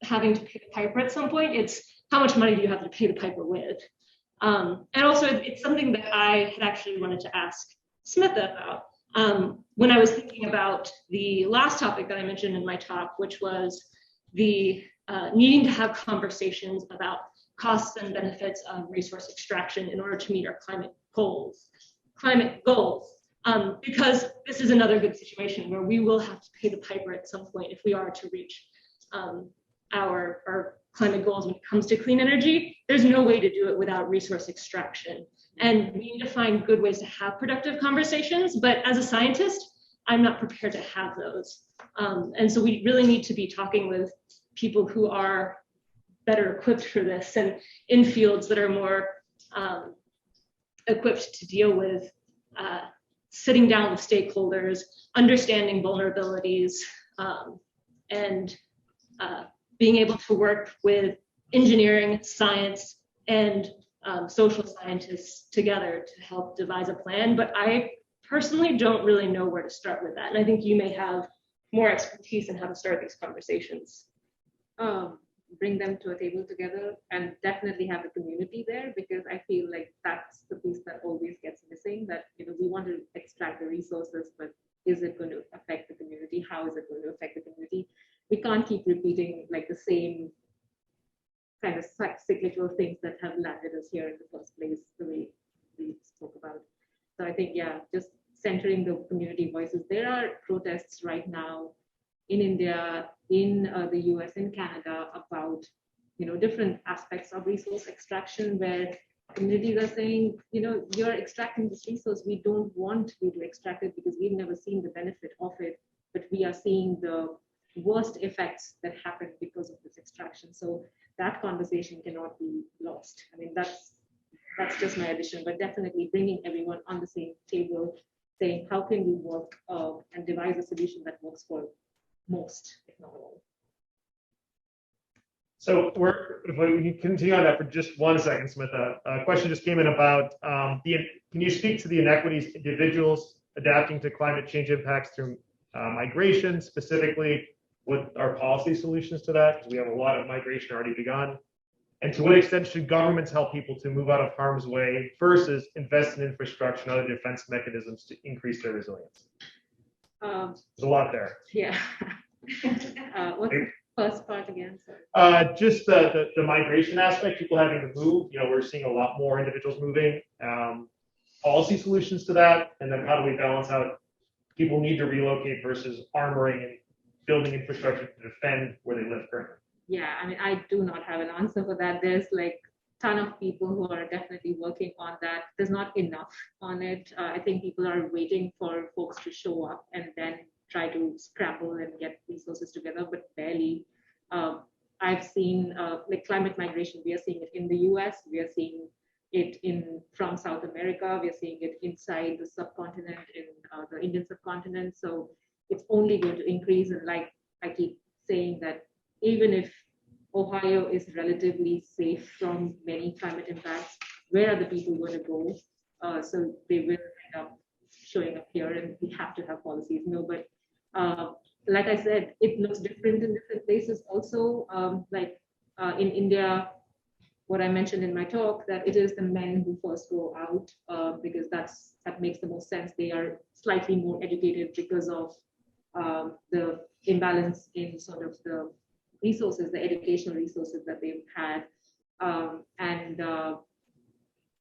having to pay the piper at some point? It's how much money do you have to pay the piper with? And also it's something that I had actually wanted to ask Smitha about when I was thinking about the last topic that I mentioned in my talk, which was the needing to have conversations about costs and benefits of resource extraction in order to meet our climate goals. Because this is another good situation where we will have to pay the piper at some point if we are to reach our climate goals when it comes to clean energy. There's no way to do it without resource extraction. And we need to find good ways to have productive conversations, but as a scientist, I'm not prepared to have those. And so we really need to be talking with people who are better equipped for this and in fields that are more equipped to deal with sitting down with stakeholders, understanding vulnerabilities, and being able to work with engineering, science, and social scientists together to help devise a plan. But I personally don't really know where to start with that. And I think you may have more expertise in how to start these conversations. Bring them to a table together and definitely have the community there, because I feel like that's the piece that always gets missing, that we want to extract the resources, but is it going to affect the community? How is it going to affect the community? We can't keep repeating like the same kind of cyclical things that have landed us here in the first place, the way we spoke about. So I think, yeah, just centering the community voices. There are protests right now in India, in the US, in Canada about different aspects of resource extraction, where communities are saying, you're extracting this resource, we don't want you to extract it because we've never seen the benefit of it, but we are seeing the worst effects that happen because of this extraction. So that conversation cannot be lost. I mean, that's just my addition, but definitely bringing everyone on the same table, saying how can we work and devise a solution that works for most, if not all. So if we continue on that for just 1 second, Smitha, a question just came in about can you speak to the inequities individuals adapting to climate change impacts through migration, specifically what are policy solutions to that? Because we have a lot of migration already begun. And to what extent should governments help people to move out of harm's way versus invest in infrastructure and other defense mechanisms to increase their resilience? There's a lot there. Yeah. What's the first part again? Sorry. Just the migration aspect, people having to move. We're seeing a lot more individuals moving. Policy solutions to that, and then how do we balance out people need to relocate versus armoring and building infrastructure to defend where they live currently? Yeah, I mean, I do not have an answer for that. There's like a ton of people who are definitely working on that. There's not enough on it. I think people are waiting for folks to show up and then try to scramble and get resources together, but barely. I've seen like climate migration, we are seeing it in the US, we are seeing it from South America, we are seeing it inside the subcontinent, in the Indian subcontinent. So it's only going to increase. And like I keep saying that even if Ohio is relatively safe from many climate impacts, where are the people going to go? So they will end up showing up here, and we have to have policies. But like I said, it looks different in different places also. In India, what I mentioned in my talk, that it is the men who first go out because that makes the most sense. They are slightly more educated because of the imbalance in sort of the resources, the educational resources that they've had.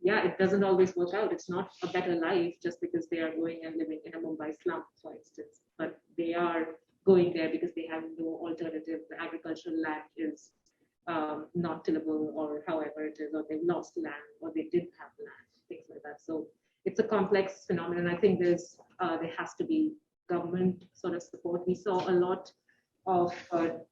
Yeah, it doesn't always work out. It's not a better life just because they are going and living in a Mumbai slum, for instance, but they are going there because they have no alternative. The agricultural land is not tillable, or however it is, or they've lost land, or they didn't have land, things like that. So it's a complex phenomenon. I think there has to be government sort of support. We saw a lot of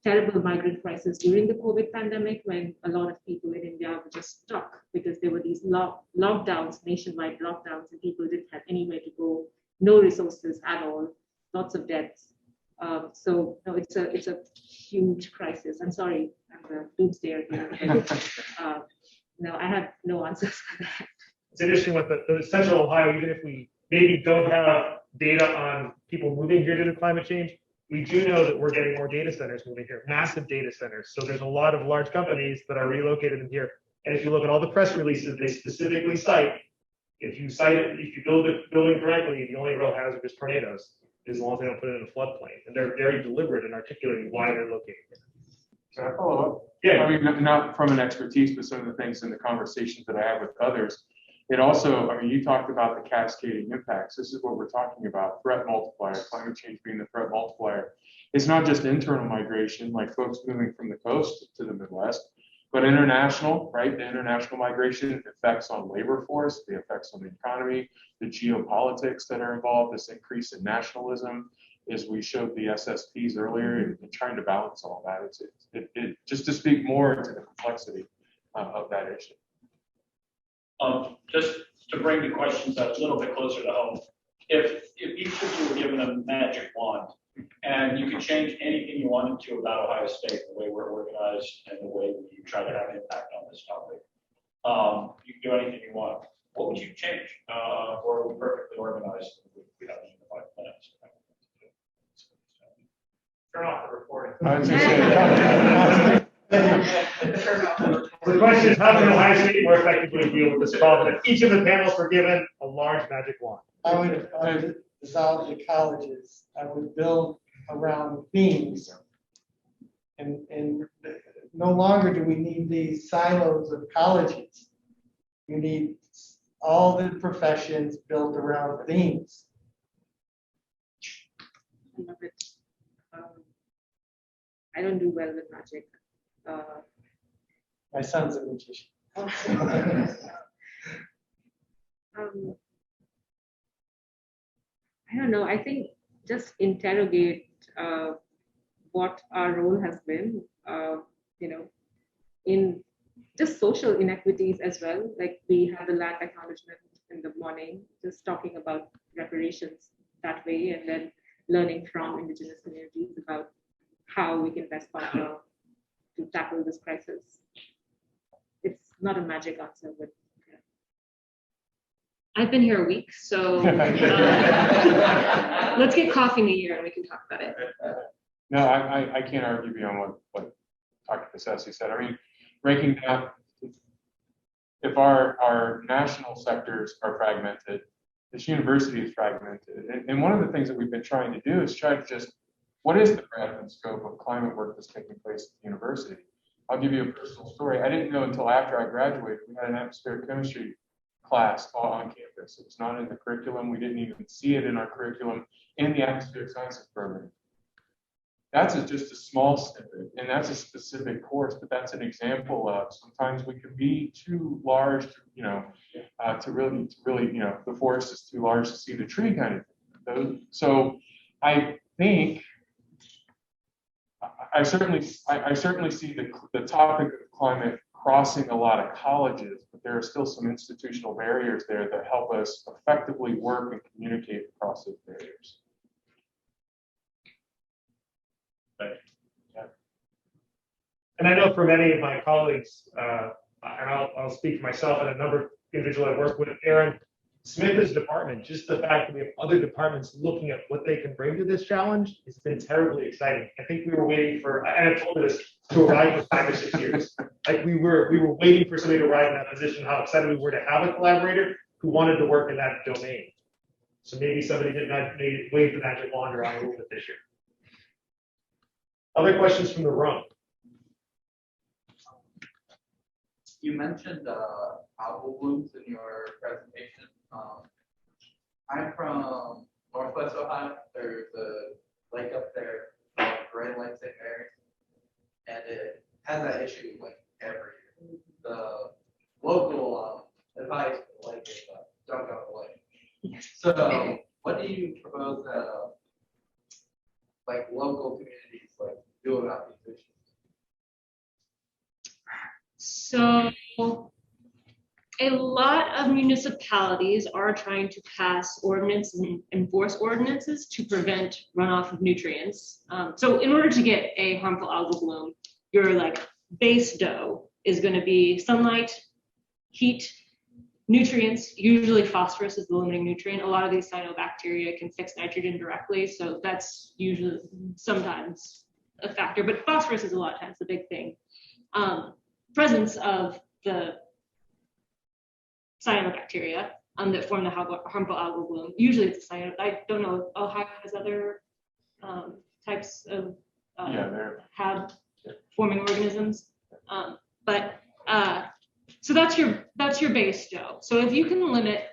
terrible migrant crisis during the COVID pandemic, when a lot of people in India were just stuck because there were these lockdowns, nationwide lockdowns, and people didn't have anywhere to go, no resources at all, lots of deaths. So no, it's a huge crisis. I'm sorry, I'm a doomsdayer here. No, I have no answers for that. It's interesting with the central Ohio, even if we maybe don't have data on people moving here due to climate change, we do know that we're getting more data centers moving here, massive data centers. So there's a lot of large companies that are relocated in here. And if you look at all the press releases, they specifically cite, if you build a building correctly, the only real hazard is tornadoes, as long as they don't put it in a floodplain. And they're very deliberate in articulating why they're located there. Can I follow up? Yeah. I mean, not from an expertise, but some of the things in the conversations that I have with others. It also, I mean, you talked about the cascading impacts. This is what we're talking about, threat multiplier, climate change being the threat multiplier. It's not just internal migration, like folks moving from the coast to the Midwest, but international, right? The international migration effects on labor force, the effects on the economy, the geopolitics that are involved, this increase in nationalism, as we showed the SSPs earlier, and trying to balance all that. It just to speak more to the complexity of that issue. Just to bring the questions a little bit closer to home, if each of you were given a magic wand and you could change anything you wanted to about Ohio State, the way we're organized and the way we try to have an impact on this topic, you can do anything you want. What would you change? Or are we perfectly organized? We have unified plans. Turn off the recording. I was gonna say, The question is, how can Ohio State more effectively deal with this problem? If each of the panelists were given a large magic wand. I would dissolve the colleges. I would build around themes. And no longer do we need these silos of colleges. We need all the professions built around themes. I love it. I don't do well with magic. My son's a magician. I don't know. I think just interrogate what our role has been, in just social inequities as well. Like we had the land acknowledgement in the morning, just talking about reparations that way, and then learning from indigenous communities about how we can best partner to tackle this crisis. It's not a magic answer, but yeah. I've been here a week, so let's get coffee in a year and we can talk about it. no, I can't argue beyond what Dr. Bisesi said. I mean, breaking down, if our national sectors are fragmented, this university is fragmented. And one of the things that we've been trying to do is try to just, what is the breadth and scope of climate work that's taking place at the university? I'll give you a personal story. I didn't know until after I graduated, we had an atmospheric chemistry class on campus. It was not in the curriculum. We didn't even see it in our curriculum in the atmospheric sciences program. That's just a small snippet, and that's a specific course, but that's an example of sometimes we can be too large, to really, the forest is too large to see the tree kind of thing. So I think, I certainly see the topic of climate crossing a lot of colleges, but there are still some institutional barriers there that help us effectively work and communicate across those barriers. Yeah. And I know for many of my colleagues, and I'll speak for myself and a number of individuals I work with, Aaron, Smitha's department, just the fact that we have other departments looking at what they can bring to this challenge has been terribly exciting. I think we were waiting for, and I've told this, to arrive for 5 or 6 years. Like we were waiting for somebody to arrive in that position, how excited we were to have a collaborator who wanted to work in that domain. So maybe somebody did not wave the magic wand around a little bit this year. Other questions from the room? You mentioned algal blooms in your presentation. I'm from Northwest Ohio. There's a lake up there So what do you propose that, like local communities like do about these issues? So a lot of municipalities are trying to pass ordinances and enforce ordinances to prevent runoff of nutrients. So in order to get a harmful algal bloom, your like base dough is going to be sunlight, heat, nutrients. Usually phosphorus is the limiting nutrient. A lot of these cyanobacteria can fix nitrogen directly, so that's usually sometimes a factor, but phosphorus is a lot of times the big thing. Presence of the cyanobacteria that form the harmful algal bloom. Usually it's a cyanobacteria. I don't know if Ohio has other types of have forming organisms. So that's your base dough. So if you can limit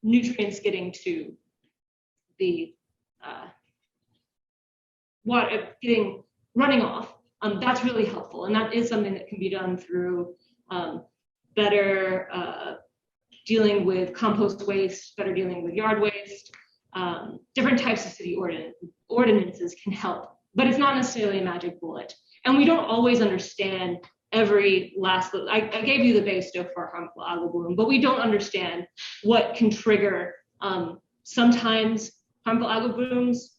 nutrients getting to the water, running off, that's really helpful. And that is something that can be done through better dealing with compost waste, better dealing with yard waste. Different types of city ordinances can help, but it's not necessarily a magic bullet. And we don't always understand every last, I gave you the base dough for harmful algal bloom, but we don't understand what can trigger. Sometimes harmful algal blooms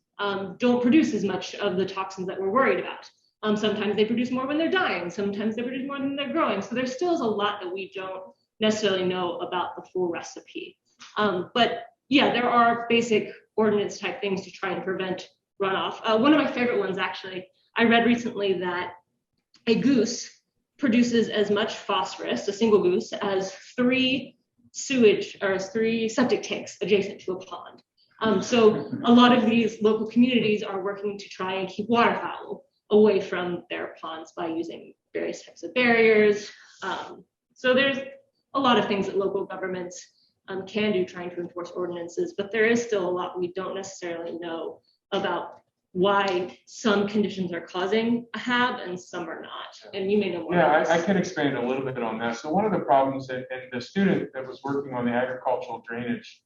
don't produce as much of the toxins that we're worried about. Sometimes they produce more when they're dying. Sometimes they produce more when they're growing. So there still is a lot that we don't necessarily know about the full recipe. But yeah, there are basic ordinance type things to try and prevent runoff. One of my favorite ones, actually, I read recently that a goose produces as much phosphorus, a single goose, as 3 septic tanks adjacent to a pond. So a lot of these local communities are working to try and keep waterfowl away from their ponds by using various types of barriers. So there's a lot of things that local governments can do trying to enforce ordinances, but there is still a lot we don't necessarily know about why some conditions are causing a HAB and some are not. And you may know more. Yeah, I can expand a little bit on that. So one of the problems that, and the student that was working on the agricultural drainage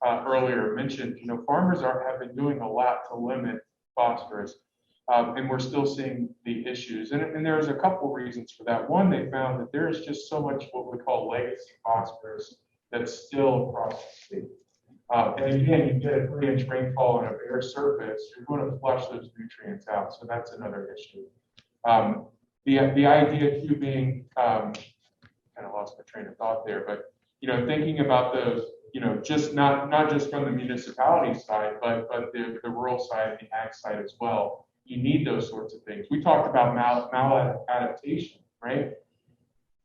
earlier mentioned, farmers have been doing a lot to limit phosphorus, and we're still seeing the issues. And there's a couple reasons for that. One, they found that there is just so much what we call legacy phosphorus that's still across the state. And again, you get a 3-inch rainfall on a bare surface, you're going to flush those nutrients out. So that's another issue. The idea too being, kind of lost my train of thought there, but thinking about those, just not just from the municipality side, but the rural side, the ag side as well. You need those sorts of things. We talked about maladaptation, right?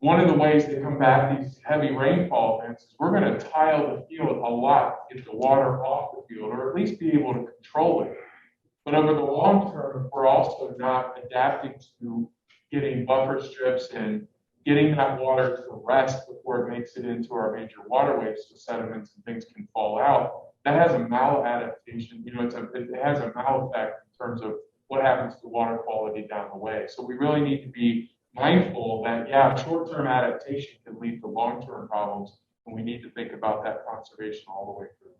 One of the ways to combat these heavy rainfall events is we're going to tile the field a lot to get the water off the field, or at least be able to control it. But over the long term, if we're also not adapting to getting buffer strips and getting that water to rest before it makes it into our major waterways, so sediments and things can fall out, that has a maladaptation. It has a maleffect in terms of what happens to water quality down the way. So we really need to be mindful that, short-term adaptation can lead to long-term problems, and we need to think about that conservation all the way through.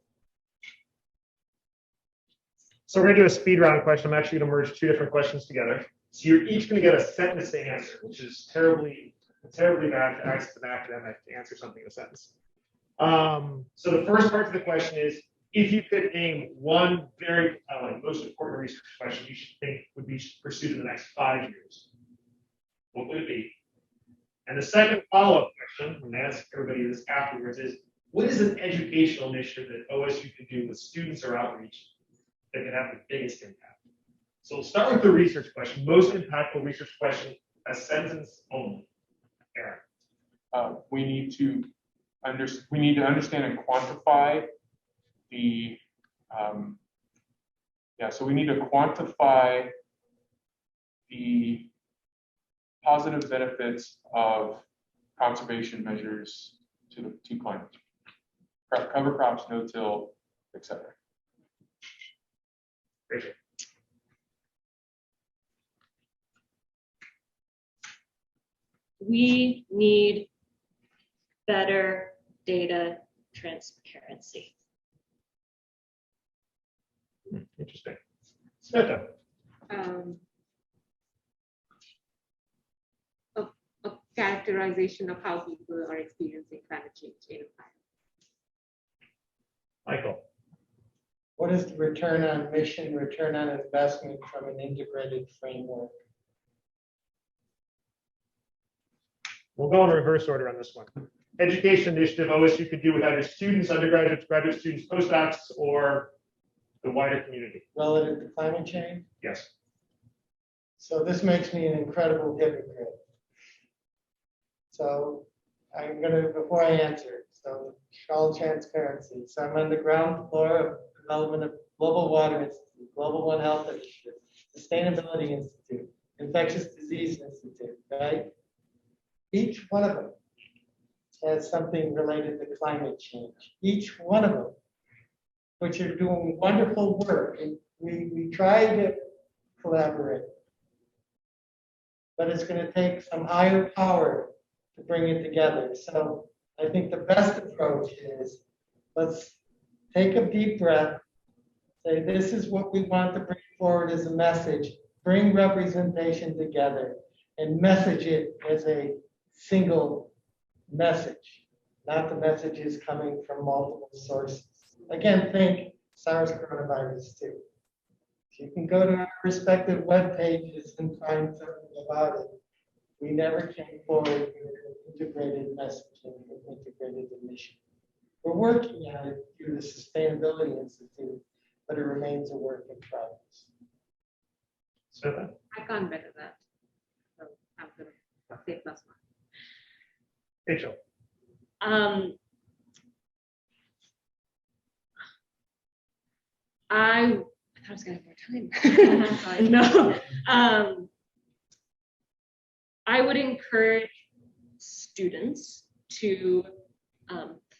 So we're going to do a speed round question. I'm actually going to merge 2 different questions together. So you're each going to get a sentence to answer, which is terribly bad to ask an academic to answer something in a sentence. So the first part of the question is, if you could name one very compelling, most important research question you should think would be pursued in the next 5 years, what would it be? And the second follow-up question, I'm going to ask everybody this afterwards, is what is an educational initiative that OSU can do with students or outreach that can have the biggest impact? So we'll start with the research question. Most impactful research question, a sentence only. Aaron. We need to understand and quantify the so we need to quantify the positive benefits of conservation measures to climate change, cover crops, no-till, etc. Rachel. We need better data transparency. Interesting. Smitha. A characterization of how people are experiencing climate change in Ohio. Michael. What is the return on mission, return on investment from an integrated framework? We'll go in reverse order on this one. Education initiative, OSU could do with either students, undergraduates, graduate students, postdocs, or the wider community. Relative to climate change? Yes. So this makes me an incredible hypocrite. So I'm gonna, before I answer, so all transparency. So I'm on the ground floor of development of Global Water Institute, Global One Health Initiative, Sustainability Institute, Infectious Disease Institute, right? Each one of them has something related to climate change. Each one of them, which are doing wonderful work, and we try to collaborate. But it's going to take some higher power to bring it together. So I think the best approach is, let's take a deep breath, say this is what we want to bring forward as a message, bring representation together, and message it as a single message, not the messages coming from multiple sources. Again, think SARS coronavirus too. You can go to our respective web pages and find something about it. We never came forward with an integrated messaging, an integrated mission. We're working on it through the Sustainability Institute, but it remains a work in progress. Smitha. I can't better that. So I'm going to say +1. Rachel. I thought I was going to have more time. No. I would encourage students to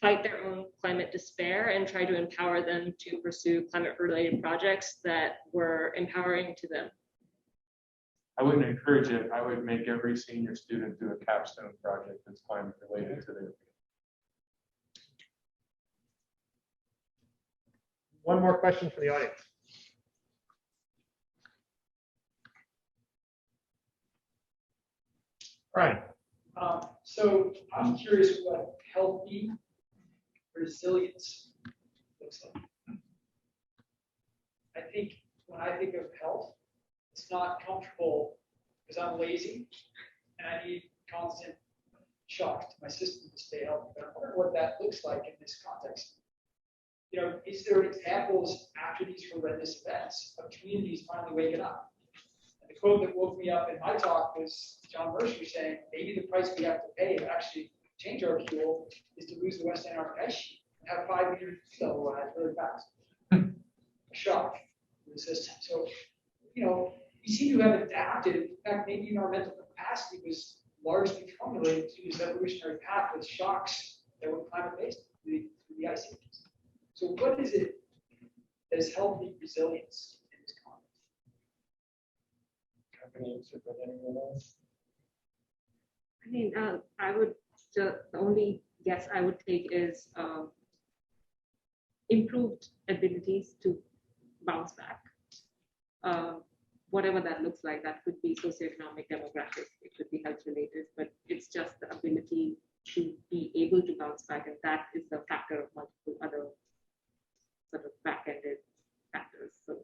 fight their own climate despair and try to empower them to pursue climate-related projects that were empowering to them. I wouldn't encourage it. I would make every senior student do a capstone project that's climate related to their. One more question from the audience. Brian. So I'm curious what healthy resilience looks like. I think when I think of health, it's not comfortable because I'm lazy and I need constant shock to my system to stay healthy. But I wonder what that looks like in this context. You know, is there examples after these horrendous events of communities finally waking up? And the quote that woke me up in my talk was John Mercer saying, maybe the price we have to pay to actually change our fuel is to lose the West Antarctic ice sheet and have 5 meters level rise really fast. A shock to the system. So, you know, we seem to have adapted. In fact, maybe our mental capacity was largely formulated to this evolutionary path with shocks that were climate-based through the ice ages. So what is it that is healthy resilience in this context? But anyone else? I mean, I would, the only guess I would take is improved abilities to bounce back. Whatever that looks like, that could be socioeconomic, demographic, it could be health related, but it's just the ability to be able to bounce back, and that is the factor of multiple other sort of back-ended factors. So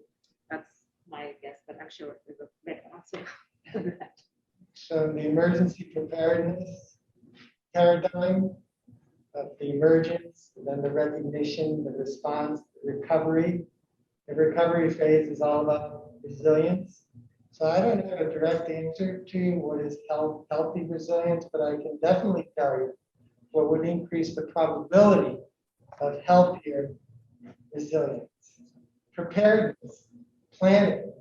that's my guess, but I'm sure there's a better answer than that. So the emergency preparedness paradigm of the emergence, and then the recognition, the response, the recovery. The recovery phase is all about resilience. So I don't have a direct answer to what is healthy resilience, but I can definitely tell you what would increase the probability of healthier resilience. Preparedness, planning,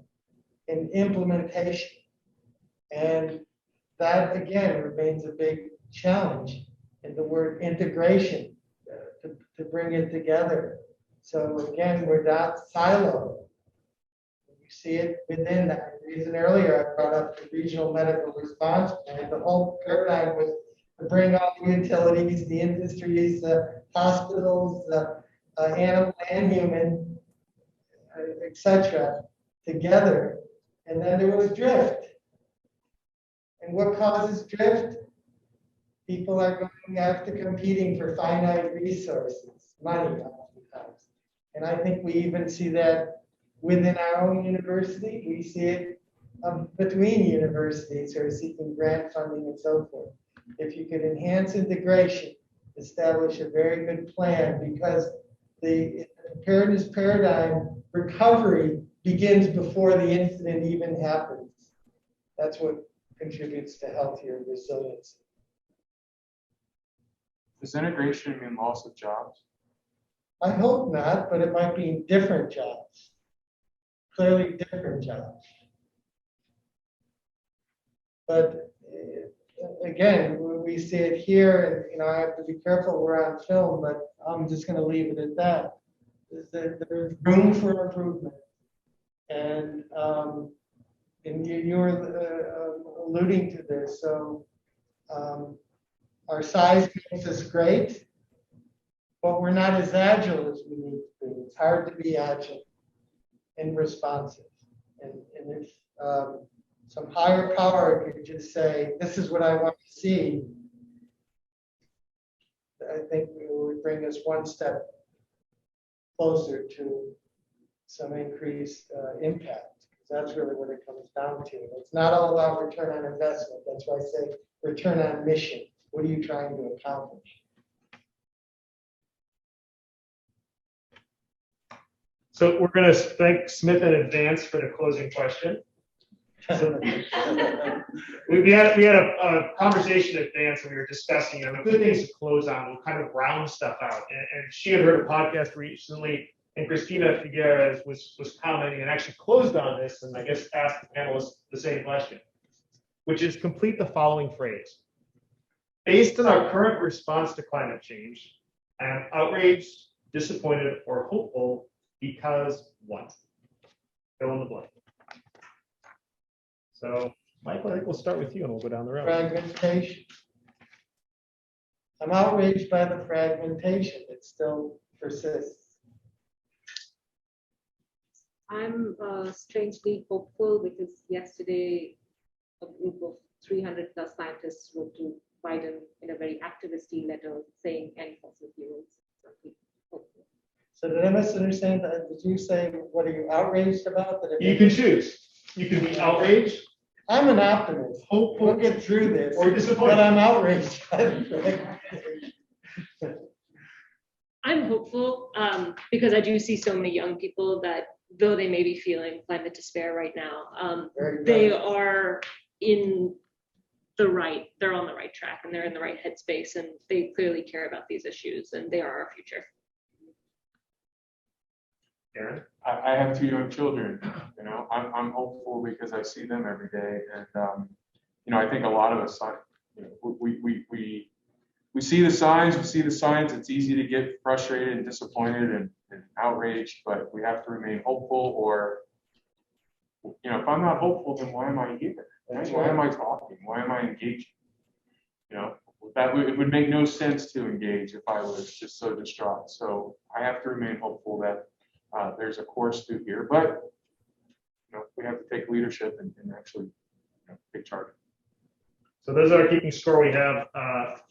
and implementation. And that, again, remains a big challenge. And the word integration, to bring it together. So again, we're not siloed. You see it within that. The reason earlier I brought up the regional medical response plan. The whole paradigm was to bring all the utilities, the industries, the hospitals, the animal and human, etc. together, and then there was drift. And what causes drift? People are going after competing for finite resources, money oftentimes. And I think we even see that within our own university. We see it between universities who are seeking grant funding and so forth. If you could enhance integration, establish a very good plan, because the preparedness paradigm recovery begins before the incident even happens. That's what contributes to healthier resilience. Does integration mean loss of jobs? I hope not, but it might be different jobs. Clearly different jobs. But again, we see it here, and I have to be careful we're on film, but I'm just going to leave it at that. Is that there's room for improvement. And you were alluding to this, so our size makes us great, but we're not as agile as we need to be. It's hard to be agile and responsive. And if some higher power could just say, this is what I want to see, I think it would bring us one step closer to some increased impact. That's really what it comes down to. It's not all about return on investment. That's why I say return on mission. What are you trying to accomplish? So we're going to thank Smith in advance for the closing question. So we had a conversation in advance, and we were discussing, the good things to close on. We'll kind of round stuff out. And she had heard a podcast recently, and Christina Figueres was commenting and actually closed on this, and I guess asked the panelists the same question, which is complete the following phrase. Based on our current response to climate change, I am outraged, disappointed, or hopeful because what? Fill in the blank. So, Michael, I think we'll start with you and we'll go down the road. Fragmentation. I'm outraged by the fragmentation that still persists. I'm strangely hopeful because yesterday a group of 300 plus scientists wrote to Biden in a very activist-y letter saying end fossil fuels. So I'm hopeful. So did I misunderstand that? Did you say, what are you outraged about? That You can choose. You can be outraged. I'm an optimist. Hopeful. We'll get through this. Or disappointed. But I'm outraged by the fragmentation. I'm hopeful because I do see so many young people that, though they may be feeling climate despair right now, they are they're on the right track and they're in the right headspace, and they clearly care about these issues, and they are our future. Aaron? I have 2 young children, I'm hopeful because I see them every day. And, I think a lot of us, we see the signs, it's easy to get frustrated and disappointed and outraged, but we have to remain hopeful, or, if I'm not hopeful, then why am I here? Right? Why am I talking? Why am I engaging? It would make no sense to engage if I was just so distraught. So I have to remain hopeful that there's a course through here, but we have to take leadership and actually take charge. So those are keeping score. We have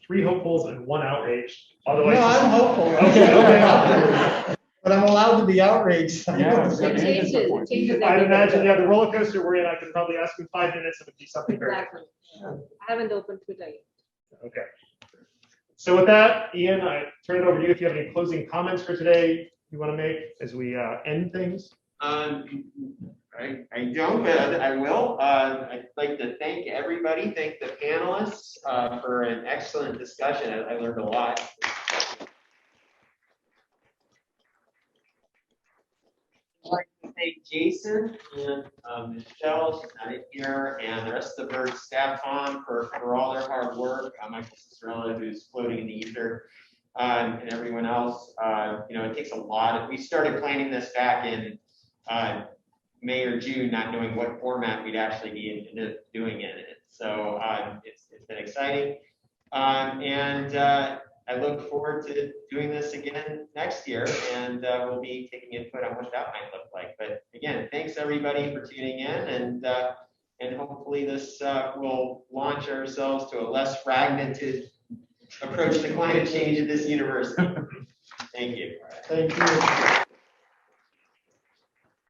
3 hopefuls and 1 outraged. Otherwise, No, I'm hopeful. Okay. But I'm allowed to be outraged. Yeah, It changes I'd imagine, the roller coaster we're in, I could probably ask in 5 minutes and it'd be something very different. Exactly. I haven't opened Twitter yet. Okay. So with that, Ian, I turn it over to you if you have any closing comments for today you want to make as we end things. I don't, but I will. I'd like to thank everybody, thank the panelists for an excellent discussion. I learned a lot. I'd like to thank Jason and Michelle, she's not in here, and the rest of the Byrd staff, Tom, for all their hard work. Michael Cicerella, who's floating in the ether, and everyone else. It takes a lot. We started planning this back in May or June, not knowing what format we'd actually be doing it in. So it's been exciting. I look forward to doing this again next year, and we'll be taking input on what that might look like. But again, thanks everybody for tuning in, and hopefully this will launch ourselves to a less fragmented approach to climate change in this universe. Thank you. Thank you.